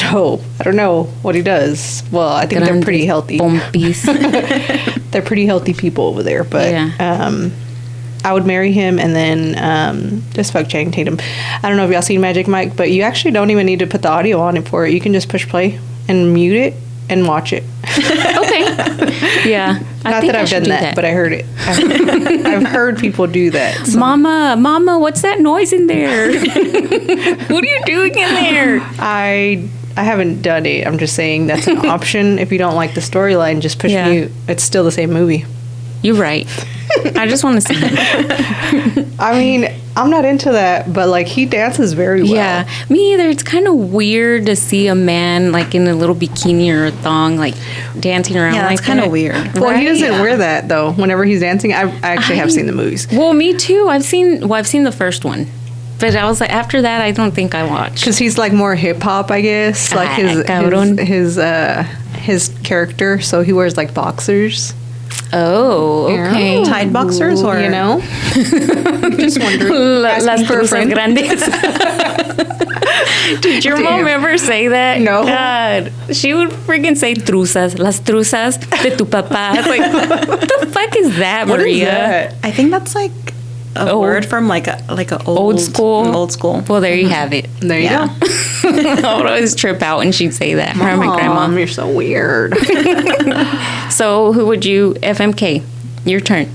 S3: don't know what he does. Well, I think they're pretty healthy.
S1: Pompis.
S3: They're pretty healthy people over there, but
S1: Yeah.
S3: I would marry him and then just fuck Channing Tatum. I don't know if y'all seen Magic Mike, but you actually don't even need to put the audio on it for it. You can just push play and mute it and watch it.
S1: Okay. Yeah.
S3: Not that I've done that, but I heard it. I've heard people do that. So
S1: Mama, what's that noise in there? What are you doing in there?
S3: I haven't done it. I'm just saying that's an option. If you don't like the storyline, just push
S1: Yeah.
S3: mute. It's still the same movie.
S1: You're right. I just want to see him.
S3: I mean, I'm not into that, but like he dances very well.
S1: Yeah, me either. It's kind of weird to see a man like in a little bikini or a thong, like dancing around.
S4: Yeah,
S1: like
S4: that's kind
S1: that.
S4: of weird.
S3: Well, he
S1: Right?
S3: doesn't wear that though. Whenever he's dancing, I actually have seen the movies
S1: Well, me too. I've seen the first one, but I was like, after that, I don't think I watched.
S3: because he's like more hip hop, I guess. Like
S1: Cabrón.
S3: his character. So he wears like boxers.
S1: Oh, okay.
S4: Tight boxers or
S3: You know? Just wondering.
S1: Las
S3: Asking for a
S1: truzas
S3: friend.
S1: grandes. Did your mom ever say that?
S3: No.
S1: God, she would freaking say truzas, las truzas de tu papá. It's like, what the fuck is that,
S3: What is
S1: Maria?
S3: that?
S4: I think that's like a
S1: Old-
S4: word from like a
S1: Old school.
S4: Old school.
S1: Well, there you have it.
S3: There you
S4: Yeah.
S3: go.
S1: I would always trip out when she'd say that. Her and my grandma.
S3: Mom, you're so weird.
S1: So, who would you FMK? Your turn.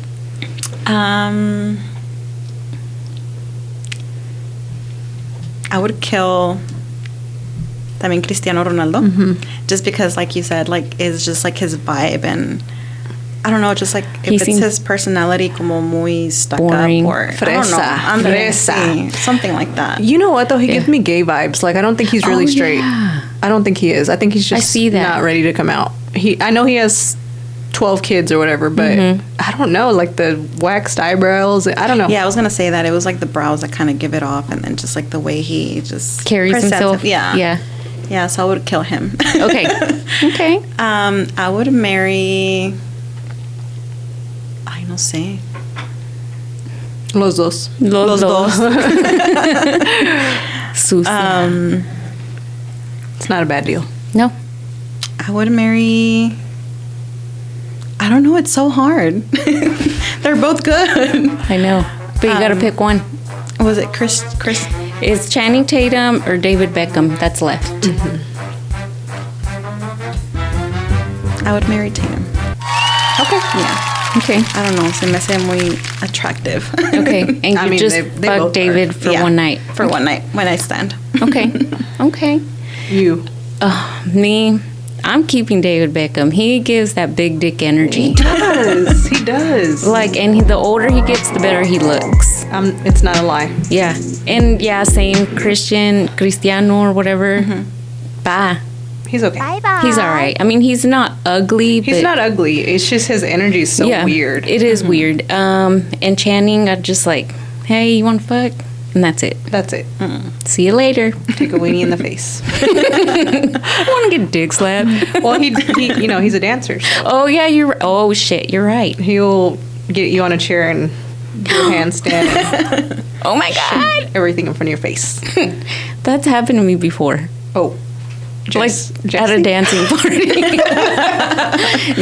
S4: I would kill también Cristiano Ronaldo, just because, like you said, like it's just like his vibe, and I don't know, just like
S1: He
S4: if it's
S1: seems
S4: his personality, como muy stuck
S1: boring.
S4: up, or I don't know,
S3: Fresa. Fresa.
S4: sí, something like that.
S3: You know what, though? He
S1: Yeah.
S3: gives me gay vibes. Like, I don't think he's really straight.
S1: Yeah.
S3: I don't think he is. I think he's just
S1: see that.
S3: not ready to come out. I know he has 12 kids or whatever, but I don't know. Like, the waxed eyebrows. I don't know.
S4: Yeah, I was gonna say that it was like the brows that kind of give it off, and then just like the way he just
S1: Carries
S4: presents
S1: himself.
S4: it. Yeah,
S1: Yeah.
S4: yeah. So I would kill him.
S1: Okay. Okay.
S4: I would marry. Ay, no sé.
S3: Los dos.
S1: Los
S4: dos.
S1: Susie.
S3: It's not a bad deal.
S1: No.
S4: I would marry. I don't know. It's so hard. They're both good.
S1: I know. But you gotta pick one.
S4: Was it Chris?
S1: It's Channing Tatum or David Beckham that's left.
S4: I would marry Tatum.
S1: Okay.
S4: Yeah.
S1: Okay.
S4: I don't know. Se me hace muy attractive.
S1: Okay. And you
S3: I mean,
S1: just
S3: they
S1: fuck
S3: both
S1: David
S3: are.
S1: for
S4: Yeah,
S1: one night.
S4: For one night. One night stand.
S1: Okay. Okay.
S3: You.
S1: Me, I'm keeping David Beckham. He gives that big dick energy.
S3: Does. He does.
S1: Like, and the older he gets, the better he looks.
S3: It's not a lie.
S1: Yeah. And yeah, same Cristiano or whatever. Bye.
S3: He's okay.
S1: He's all right. I mean, he's not ugly.
S3: He's
S1: but
S3: not ugly. It's just his energy is so weird.
S1: It is weird. And Channing, I just like, hey, you want to fuck? And that's it.
S3: That's it.
S1: See you later.
S3: Take a weenie in the face.
S1: I want to get dick slapped.
S3: Well, he he's a dancer. So
S1: Oh, yeah, oh, shit, you're right.
S3: he'll get you on a chair and do a handstand and
S1: Oh, my God.
S3: everything in front of your face.
S1: That's happened to me before.
S3: Oh.
S1: Like at a dancing party.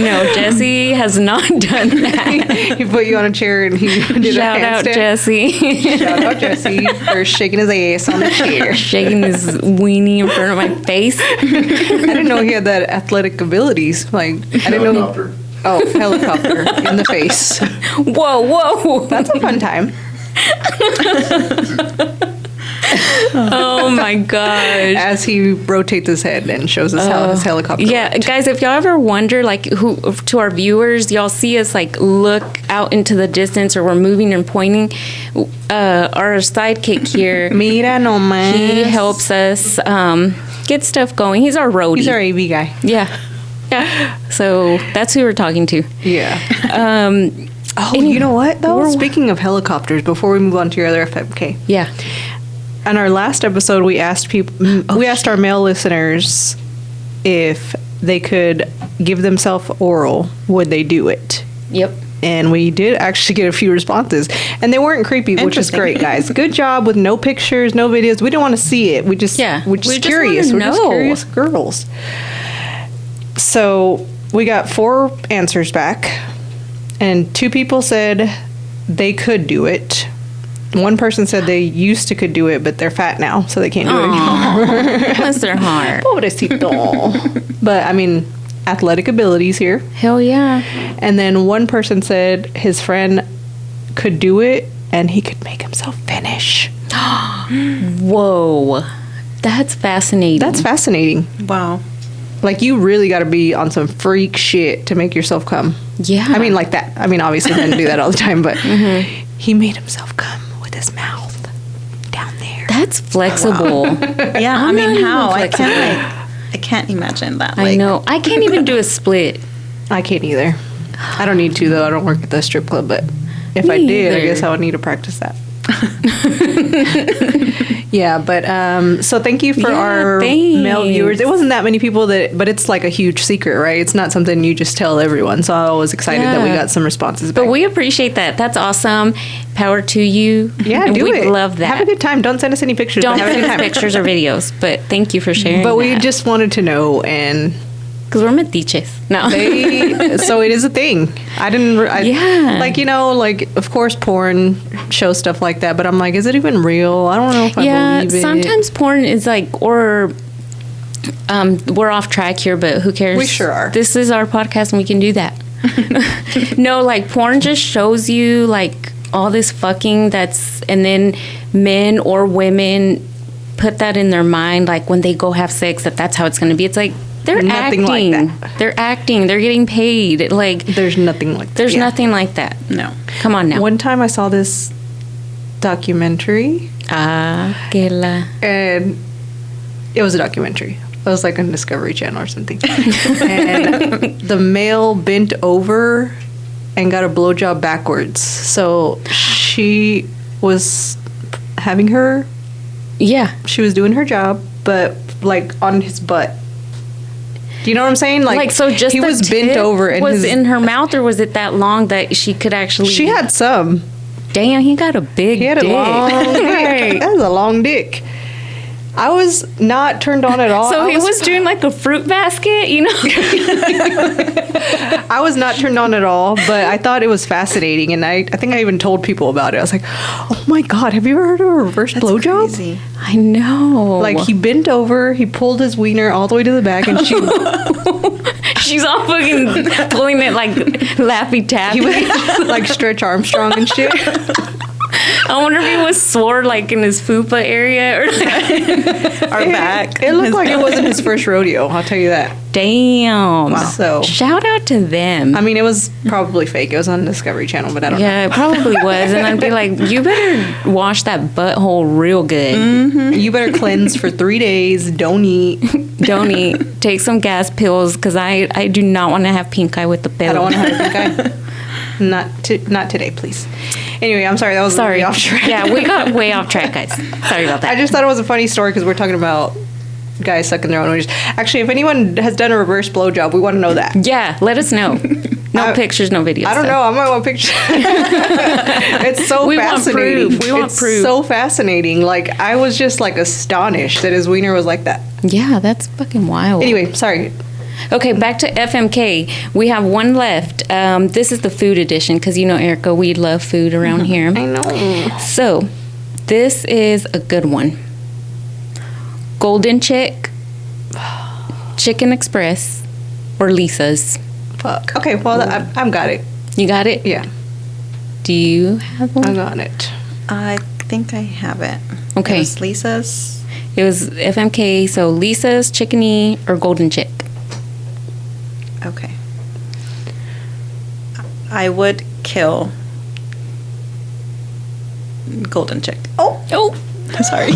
S1: No, Jesse has not done that.
S3: He put you on a chair and he did
S1: Shout
S3: a handstand.
S1: out, Jesse.
S3: Shout out Jesse for shaking his ass on the chair.
S1: Shaking his weenie in front of my face.
S3: I didn't know he had that athletic abilities. Like I didn't know. Oh, helicopter in the face.
S1: Whoa, whoa.
S3: That's a fun time.
S1: Oh my gosh.
S3: As he rotates his head and shows us how his helicopter.
S1: Yeah,
S3: worked.
S1: guys, if y'all ever wonder, like, who to our viewers, y'all see us like look out into the distance or we're moving and pointing. Our sidekick here,
S3: Mira nomás.
S1: he helps us get stuff going. He's our roadie.
S3: He's our AV guy.
S1: Yeah. Yeah. So that's who we're talking to.
S3: Yeah. Oh,
S1: Anyway,
S3: you know what though?
S1: we're-
S3: Speaking of helicopters, before we move on to your other FMK,
S1: Yeah.
S3: on our last episode, we asked our male listeners if they could give themselves oral, would they do it?
S1: Yep.
S3: And we did actually get a few responses, and they weren't creepy, which is
S4: Interesting.
S3: great, guys. Good job with no pictures, no videos. We didn't want to see it. We're just curious.
S1: wanna
S3: We're just
S1: know.
S3: curious girls. So we got 4 answers back, and 2 people said they could do it. One person said they used to could do it, but they're fat now, so they can't do it anymore.
S1: Bless their heart.
S3: Pobrecito. But I mean, athletic abilities here.
S1: Hell yeah.
S3: And then one person said his friend could do it and he could make himself finish.
S1: Whoa. That's fascinating.
S3: That's fascinating.
S4: Wow.
S3: Like, you really got to be on some freak shit to make yourself come.
S1: Yeah.
S3: I mean, like that. I mean, obviously, men do that all the time, but he made himself come with his mouth down there.
S1: That's flexible.
S4: Yeah, I
S1: I'm
S4: mean,
S1: not
S4: how?
S1: even
S4: I can't I can't imagine that.
S1: I know. I can't even do a split.
S3: I can't either. I don't need to, though. I don't work at the strip club, but if I
S1: Me
S3: did, I
S1: either.
S3: guess I would need to practice that. Yeah, but so thank you for
S1: Yeah,
S3: our male viewers. It wasn't that many people but it's like a huge secret, right? It's not something you just tell everyone. So I was excited that we
S1: Yeah.
S3: got some responses back.
S1: But we appreciate that. That's awesome. Power to you.
S3: yeah,
S1: And
S3: do
S1: we
S3: it.
S1: love that.
S3: Have a good time. Don't send us any pictures.
S1: Don't
S3: but have a
S1: send
S3: good
S1: us
S3: time.
S1: pictures or videos, but thank you for sharing.
S3: But we just wanted to know, and
S1: because we're metiches. No.
S3: so it is a thing. I didn't.
S1: Yeah.
S3: Like like of course porn shows stuff like that, but I'm like, is it even real? I don't know if I believe it.
S1: Sometimes porn is like, or we're off track here, but who cares?
S3: We sure are.
S1: This is our podcast, and we can do that. No, like porn just shows you like all this fucking and then men or women put that in their mind, like when they go have sex, that's how it's going to be. It's like they're
S3: Nothing
S1: acting.
S3: like that.
S1: They're acting. They're getting paid. Like
S3: There's nothing like that.
S1: there's
S3: Yeah.
S1: nothing like that.
S4: No.
S1: Come on now.
S3: One time I saw this documentary,
S1: Que la.
S3: and it was a documentary. It was like on Discovery Channel or something. And the male bent over and got a blowjob backwards. So she was having
S1: Yeah.
S3: she was doing her job, but like on his butt. Do you know what I'm saying?
S1: Like so, just
S3: he
S1: the
S3: was bent
S1: tip
S3: over and
S1: was
S3: his,
S1: in her mouth, or was it that long that she could actually?
S3: She had some.
S1: Damn, he got a big.
S3: He had a
S1: dick.
S3: long dick. That was a long dick. I was not turned on at all.
S1: So
S3: I
S1: he was doing like a fruit basket, you know?
S3: I was not turned on at all, but I thought it was fascinating, and I think I even told people about it. I was like, "Oh my god, have you ever heard of a reverse blowjob?"
S4: Crazy.
S1: I know.
S3: Like he bent over, he pulled his wiener all the way to the back, and she
S1: she's all fucking pulling it like Laffy Taffy.
S3: he was like Stretch Armstrong and shit.
S1: I wonder if he was sore like in his fupa area or
S4: Our back.
S3: It looked like it wasn't his first rodeo. I'll tell you that.
S1: damn.
S3: So
S1: Shout out to them.
S3: I mean, it was probably fake. It was on Discovery Channel, but I don't know.
S1: Yeah, it probably was. And I'd be like, you better wash that butthole real good.
S3: You better cleanse for 3 days. Don't eat.
S1: Don't eat. Take some gas pills because I do not want to have pink eye with the pill.
S3: I don't want to have a pink eye. Not today, please. Anyway, I'm sorry. That was
S1: Sorry.
S3: really off track.
S1: Yeah, we got way off track, guys. Sorry about
S3: I
S1: that.
S3: just thought it was a funny story because we're talking about guys sucking their own wieners. Actually, if anyone has done a reverse blowjob, we want to know that.
S1: Yeah, let us know. No
S3: I-
S1: pictures, no videos.
S3: I don't
S1: though.
S3: know. I might want a picture. It's so
S1: We want
S3: fascinating.
S1: proof. We want
S3: it's
S1: proof.
S3: so fascinating. Like I was just like astonished that his wiener was like that.
S1: Yeah, that's fucking wild.
S3: Anyway, sorry.
S1: Okay, back to FMK. We have one left. This is the food edition because you know, Erica, we love food around here.
S3: I know.
S1: So, this is a good one. Golden Chick, Chicken Express, or Lisa's.
S3: Fuck. Okay. Well, I've got it.
S1: You got it?
S3: Yeah,
S1: Do you have
S3: I
S1: one?
S3: got it.
S4: I think I have it.
S1: Okay.
S4: It was Lisa's.
S1: It was FMK, so Lisa's, Chickeny, or Golden Chick.
S4: Okay. I would kill Golden Chick.
S1: Oh,
S4: Sorry.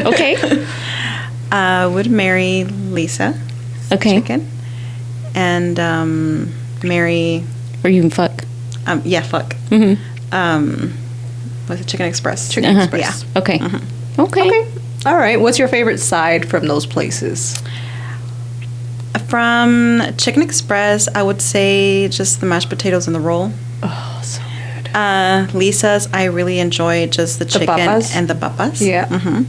S1: okay.
S4: I would marry Lisa
S1: Okay.
S4: Chicken and marry,
S1: Or you can fuck.
S4: yeah, fuck.
S1: Mm-hmm.
S4: What's it, Chicken Express?
S3: Chicken
S1: Uh-huh.
S3: Express.
S4: Yeah.
S1: Okay. Okay.
S3: Okay. All right. What's your favorite side from those places?
S4: From Chicken Express, I would say just the mashed potatoes and the roll.
S3: Oh, so good.
S4: Lisa's, I really enjoy just the chicken
S3: papas?
S4: and the papas.
S3: Yeah.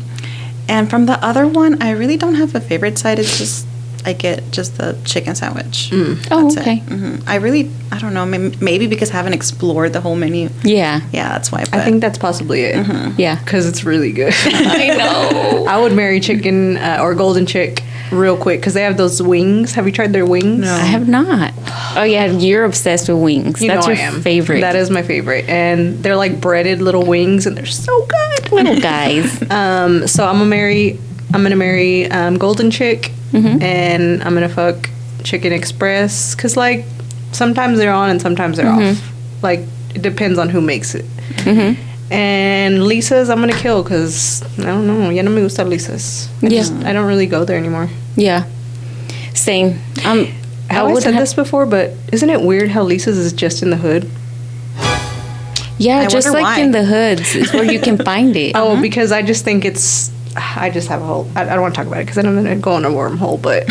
S4: And from the other one, I really don't have a favorite side. It's just I get just the chicken sandwich.
S1: Oh,
S4: That's
S1: okay.
S4: it. I don't know. Maybe because I haven't explored the whole menu.
S1: Yeah.
S4: Yeah, that's why.
S3: I
S4: but-
S3: think that's possibly it.
S1: Yeah.
S3: Because it's really good.
S1: I know.
S3: I would marry chicken or golden chick real quick because they have those wings. Have you tried their wings?
S4: No.
S1: I have not. Oh yeah, you're obsessed with wings.
S3: You
S1: That's
S3: know
S1: your
S3: I am.
S1: favorite.
S3: That is my favorite. And they're like breaded little wings and they're so good.
S1: little guys.
S3: So I'm gonna marry Golden Chick and I'm gonna fuck Chicken Express because like sometimes they're on and sometimes they're off. Like it depends on who makes it. And Lisa's I'm gonna kill because I don't know. Ya no me gusta Lisa's. I don't really go there anymore.
S1: Yeah. Same.
S3: Have I
S1: wouldn't
S3: said
S1: have-
S3: this before? But isn't it weird how Lisa's is just in the hood?
S1: Yeah,
S4: I
S1: just
S4: wonder
S1: like
S4: why.
S1: in the hoods is where you can find it.
S3: Oh, because I just think I just have a whole. I don't want to talk about it because then I'm going to go on a wormhole. But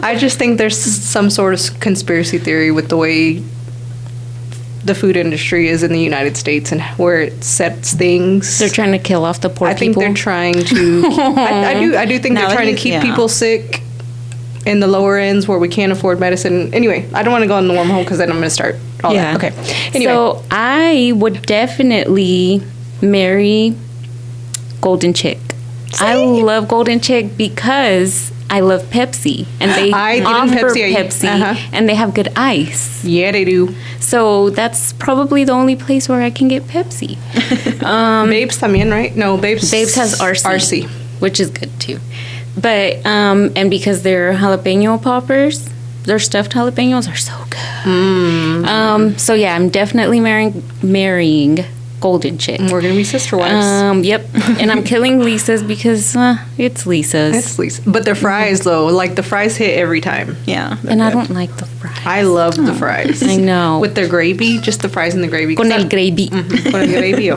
S3: I just think there's some sort of conspiracy theory with the way the food industry is in the United States and where it sets things.
S1: They're trying to kill off the poor
S3: I think
S1: people.
S3: they're trying to. I do think they're trying to
S4: Nowadays,
S3: keep
S4: yeah.
S3: people sick in the lower ends where we can't afford medicine. Anyway, I don't want to go on the wormhole because then I'm going to start all
S1: Yeah.
S3: that. Okay. Anyway.
S1: So I would definitely marry Golden Chick. I love Golden Chick because I love Pepsi, and they
S3: I get in
S1: offer
S3: Pepsi,
S1: Pepsi, and they have good ice.
S3: Yeah, they do.
S1: So that's probably the only place where I can get Pepsi.
S3: Babes también, right? No, Babes.
S1: Babes has RC,
S3: RC.
S1: which is good too. But and because they're jalapeno poppers, their stuffed jalapenos are so good. So yeah, I'm definitely marrying Golden Chick.
S3: We're gonna be sister wives.
S1: Yep. And I'm killing Lisa's because it's Lisa's.
S3: That's Lisa. But the fries though, like the fries hit every time.
S4: Yeah.
S1: And I don't like the fries.
S3: I love the fries.
S1: I know.
S3: With their gravy, just the fries and the gravy.
S1: Con el gravy.
S3: Con el gravy.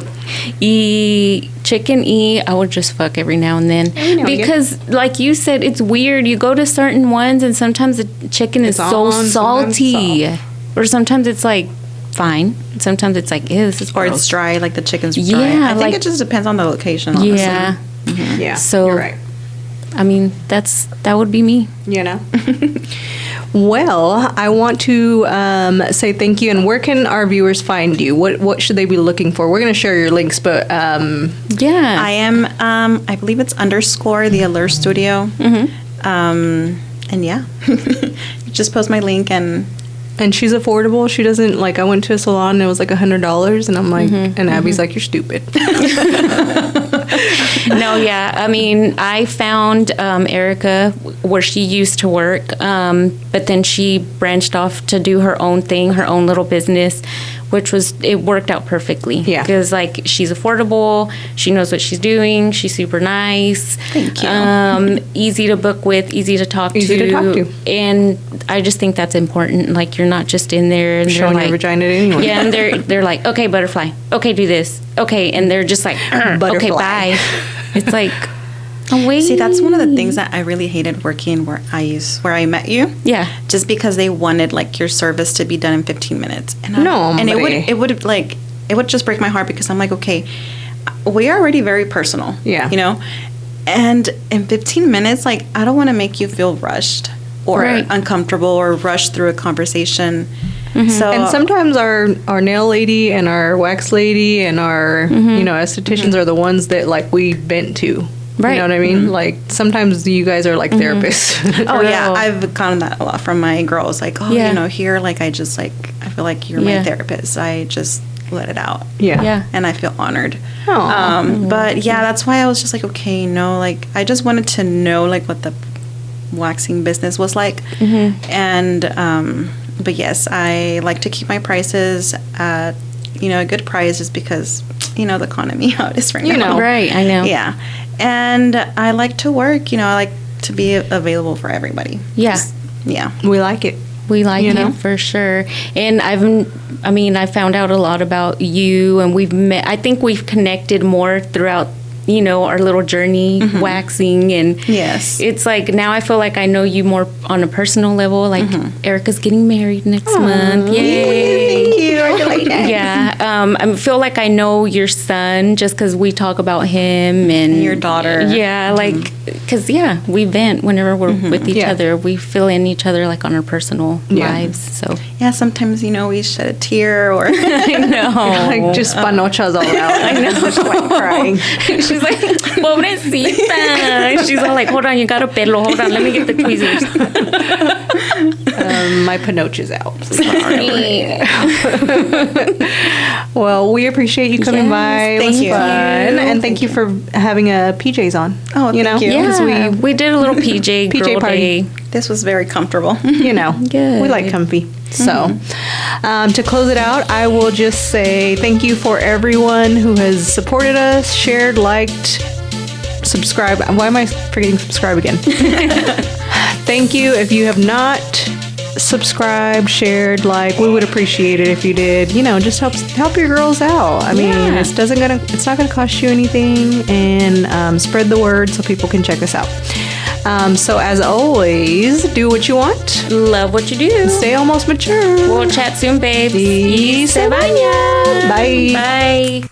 S1: Y chicken I would just fuck every now and then.
S3: Every now and
S1: Because like you said, it's weird. You go to certain ones and sometimes the chicken is
S3: It's
S1: so
S3: on, sometimes
S1: salty.
S3: soft.
S1: Or sometimes it's like fine. Sometimes it's like, ew, this is
S4: Or
S1: gross.
S4: it's dry, like the chicken's dry.
S1: Yeah,
S4: I think
S1: like-
S4: it just depends on the location, honestly.
S1: Yeah.
S3: Yeah.
S1: So-
S3: you're right.
S1: I mean, that would be me.
S3: You know. Well, I want to say thank you. And where can our viewers find you? What should they be looking for? We're going to share your links, but
S1: Yeah.
S4: I am, I believe it's _ the Allure Studio. And yeah, just post my link and
S3: she's affordable. She doesn't like. I went to a salon and it was like $100, and I'm like, and Abby's like, you're stupid.
S1: No, yeah. I mean, I found Erica where she used to work, but then she branched off to do her own thing, her own little business, it worked out perfectly.
S3: Yeah.
S1: Because, like, she's affordable, she knows what she's doing, she's super nice.
S4: Thank you.
S1: Easy to book with, easy to talk
S3: Easy to talk to.
S1: And I just think that's important. Like, you're not just in there and
S3: Showing
S1: they're
S3: your
S1: like,
S3: vagina to anyone.
S1: yeah, and they're like, okay, butterfly. Okay, do this. Okay, and they're just like, okay,
S3: Butterfly.
S1: bye. It's like, oh, wait.
S4: see, that's one of the things that I really hated working where I met you.
S1: Yeah.
S4: Just because they wanted like your service to be done in 15 minutes. And and
S3: hombre.
S4: it would just break my heart because I'm like, okay, we are already very personal.
S3: Yeah.
S4: You know? And in 15 minutes, like, I don't want to make you feel rushed or
S1: Right.
S4: uncomfortable or rush through a conversation. So
S3: And sometimes our nail lady and our wax lady and our estheticians are the ones that like we vent to.
S1: Right.
S3: You know what I mean? Like sometimes you guys are like therapists.
S4: oh yeah,
S1: real.
S4: I've gotten that a lot from my girls. Like, oh,
S1: Yeah.
S4: you know, here, like, I just like, I feel like you're
S1: Yeah.
S4: my therapist. I just let it out.
S3: Yeah.
S1: Yeah.
S4: And I feel honored.
S3: Aw.
S4: But yeah, that's why I was just like, okay, no, like, I just wanted to know like what the waxing business was like. And but yes, I like to keep my prices at, you know, a good price just because, you know, the economy how it is right
S3: You
S4: now.
S3: know.
S1: Right, I know.
S4: Yeah. And I like to work, you know, I like to be available for everybody.
S1: Yeah.
S4: Yeah.
S3: We like it.
S1: We like
S3: You
S1: it
S3: know?
S1: for sure. And I found out a lot about you, and we've met. I think we've connected more throughout, you know, our little journey waxing. And
S4: Yes.
S1: it's like now I feel like I know you more on a personal level. Like Erica's getting married next month. Yay.
S4: Thank you. I like that.
S1: Yeah, I feel like I know your son just because we talk about him and
S4: Your daughter.
S1: Yeah, like because we vent whenever we're with each
S3: Yeah.
S1: other. We fill in each other like on our personal
S3: Yeah.
S1: lives. So
S4: Yeah, sometimes, you know, we shed a tear or
S1: I know.
S3: Like just panochas all out. I know. Just like crying.
S1: She's like, pobrecita. She's all like, hold on, you got a pelo. Hold on, let me get the tweezers.
S3: My panocha's out. Well, we appreciate you coming
S1: Yes,
S3: by. It
S4: thank
S3: was
S4: you.
S3: fun. And thank you for having PJs on.
S4: Oh, thank you.
S3: Because
S1: Yeah, we did a little PJ girl
S3: party.
S1: day.
S4: this was very comfortable.
S3: you know,
S1: Good.
S3: we like comfy. So, to close it out, I will just say thank you for everyone who has supported us, shared, liked, subscribed. Why am I forgetting subscribe again? Thank you. If you have not subscribed, shared, like, we would appreciate it if you did. You know, just help your girls out. I mean, it's not gonna cost you anything, and spread the word so people can check us out. So as always, do what you want.
S1: Love what you do.
S3: Stay almost mature.
S1: We'll chat soon, babes.
S3: Y se bañan. Bye.
S1: Bye.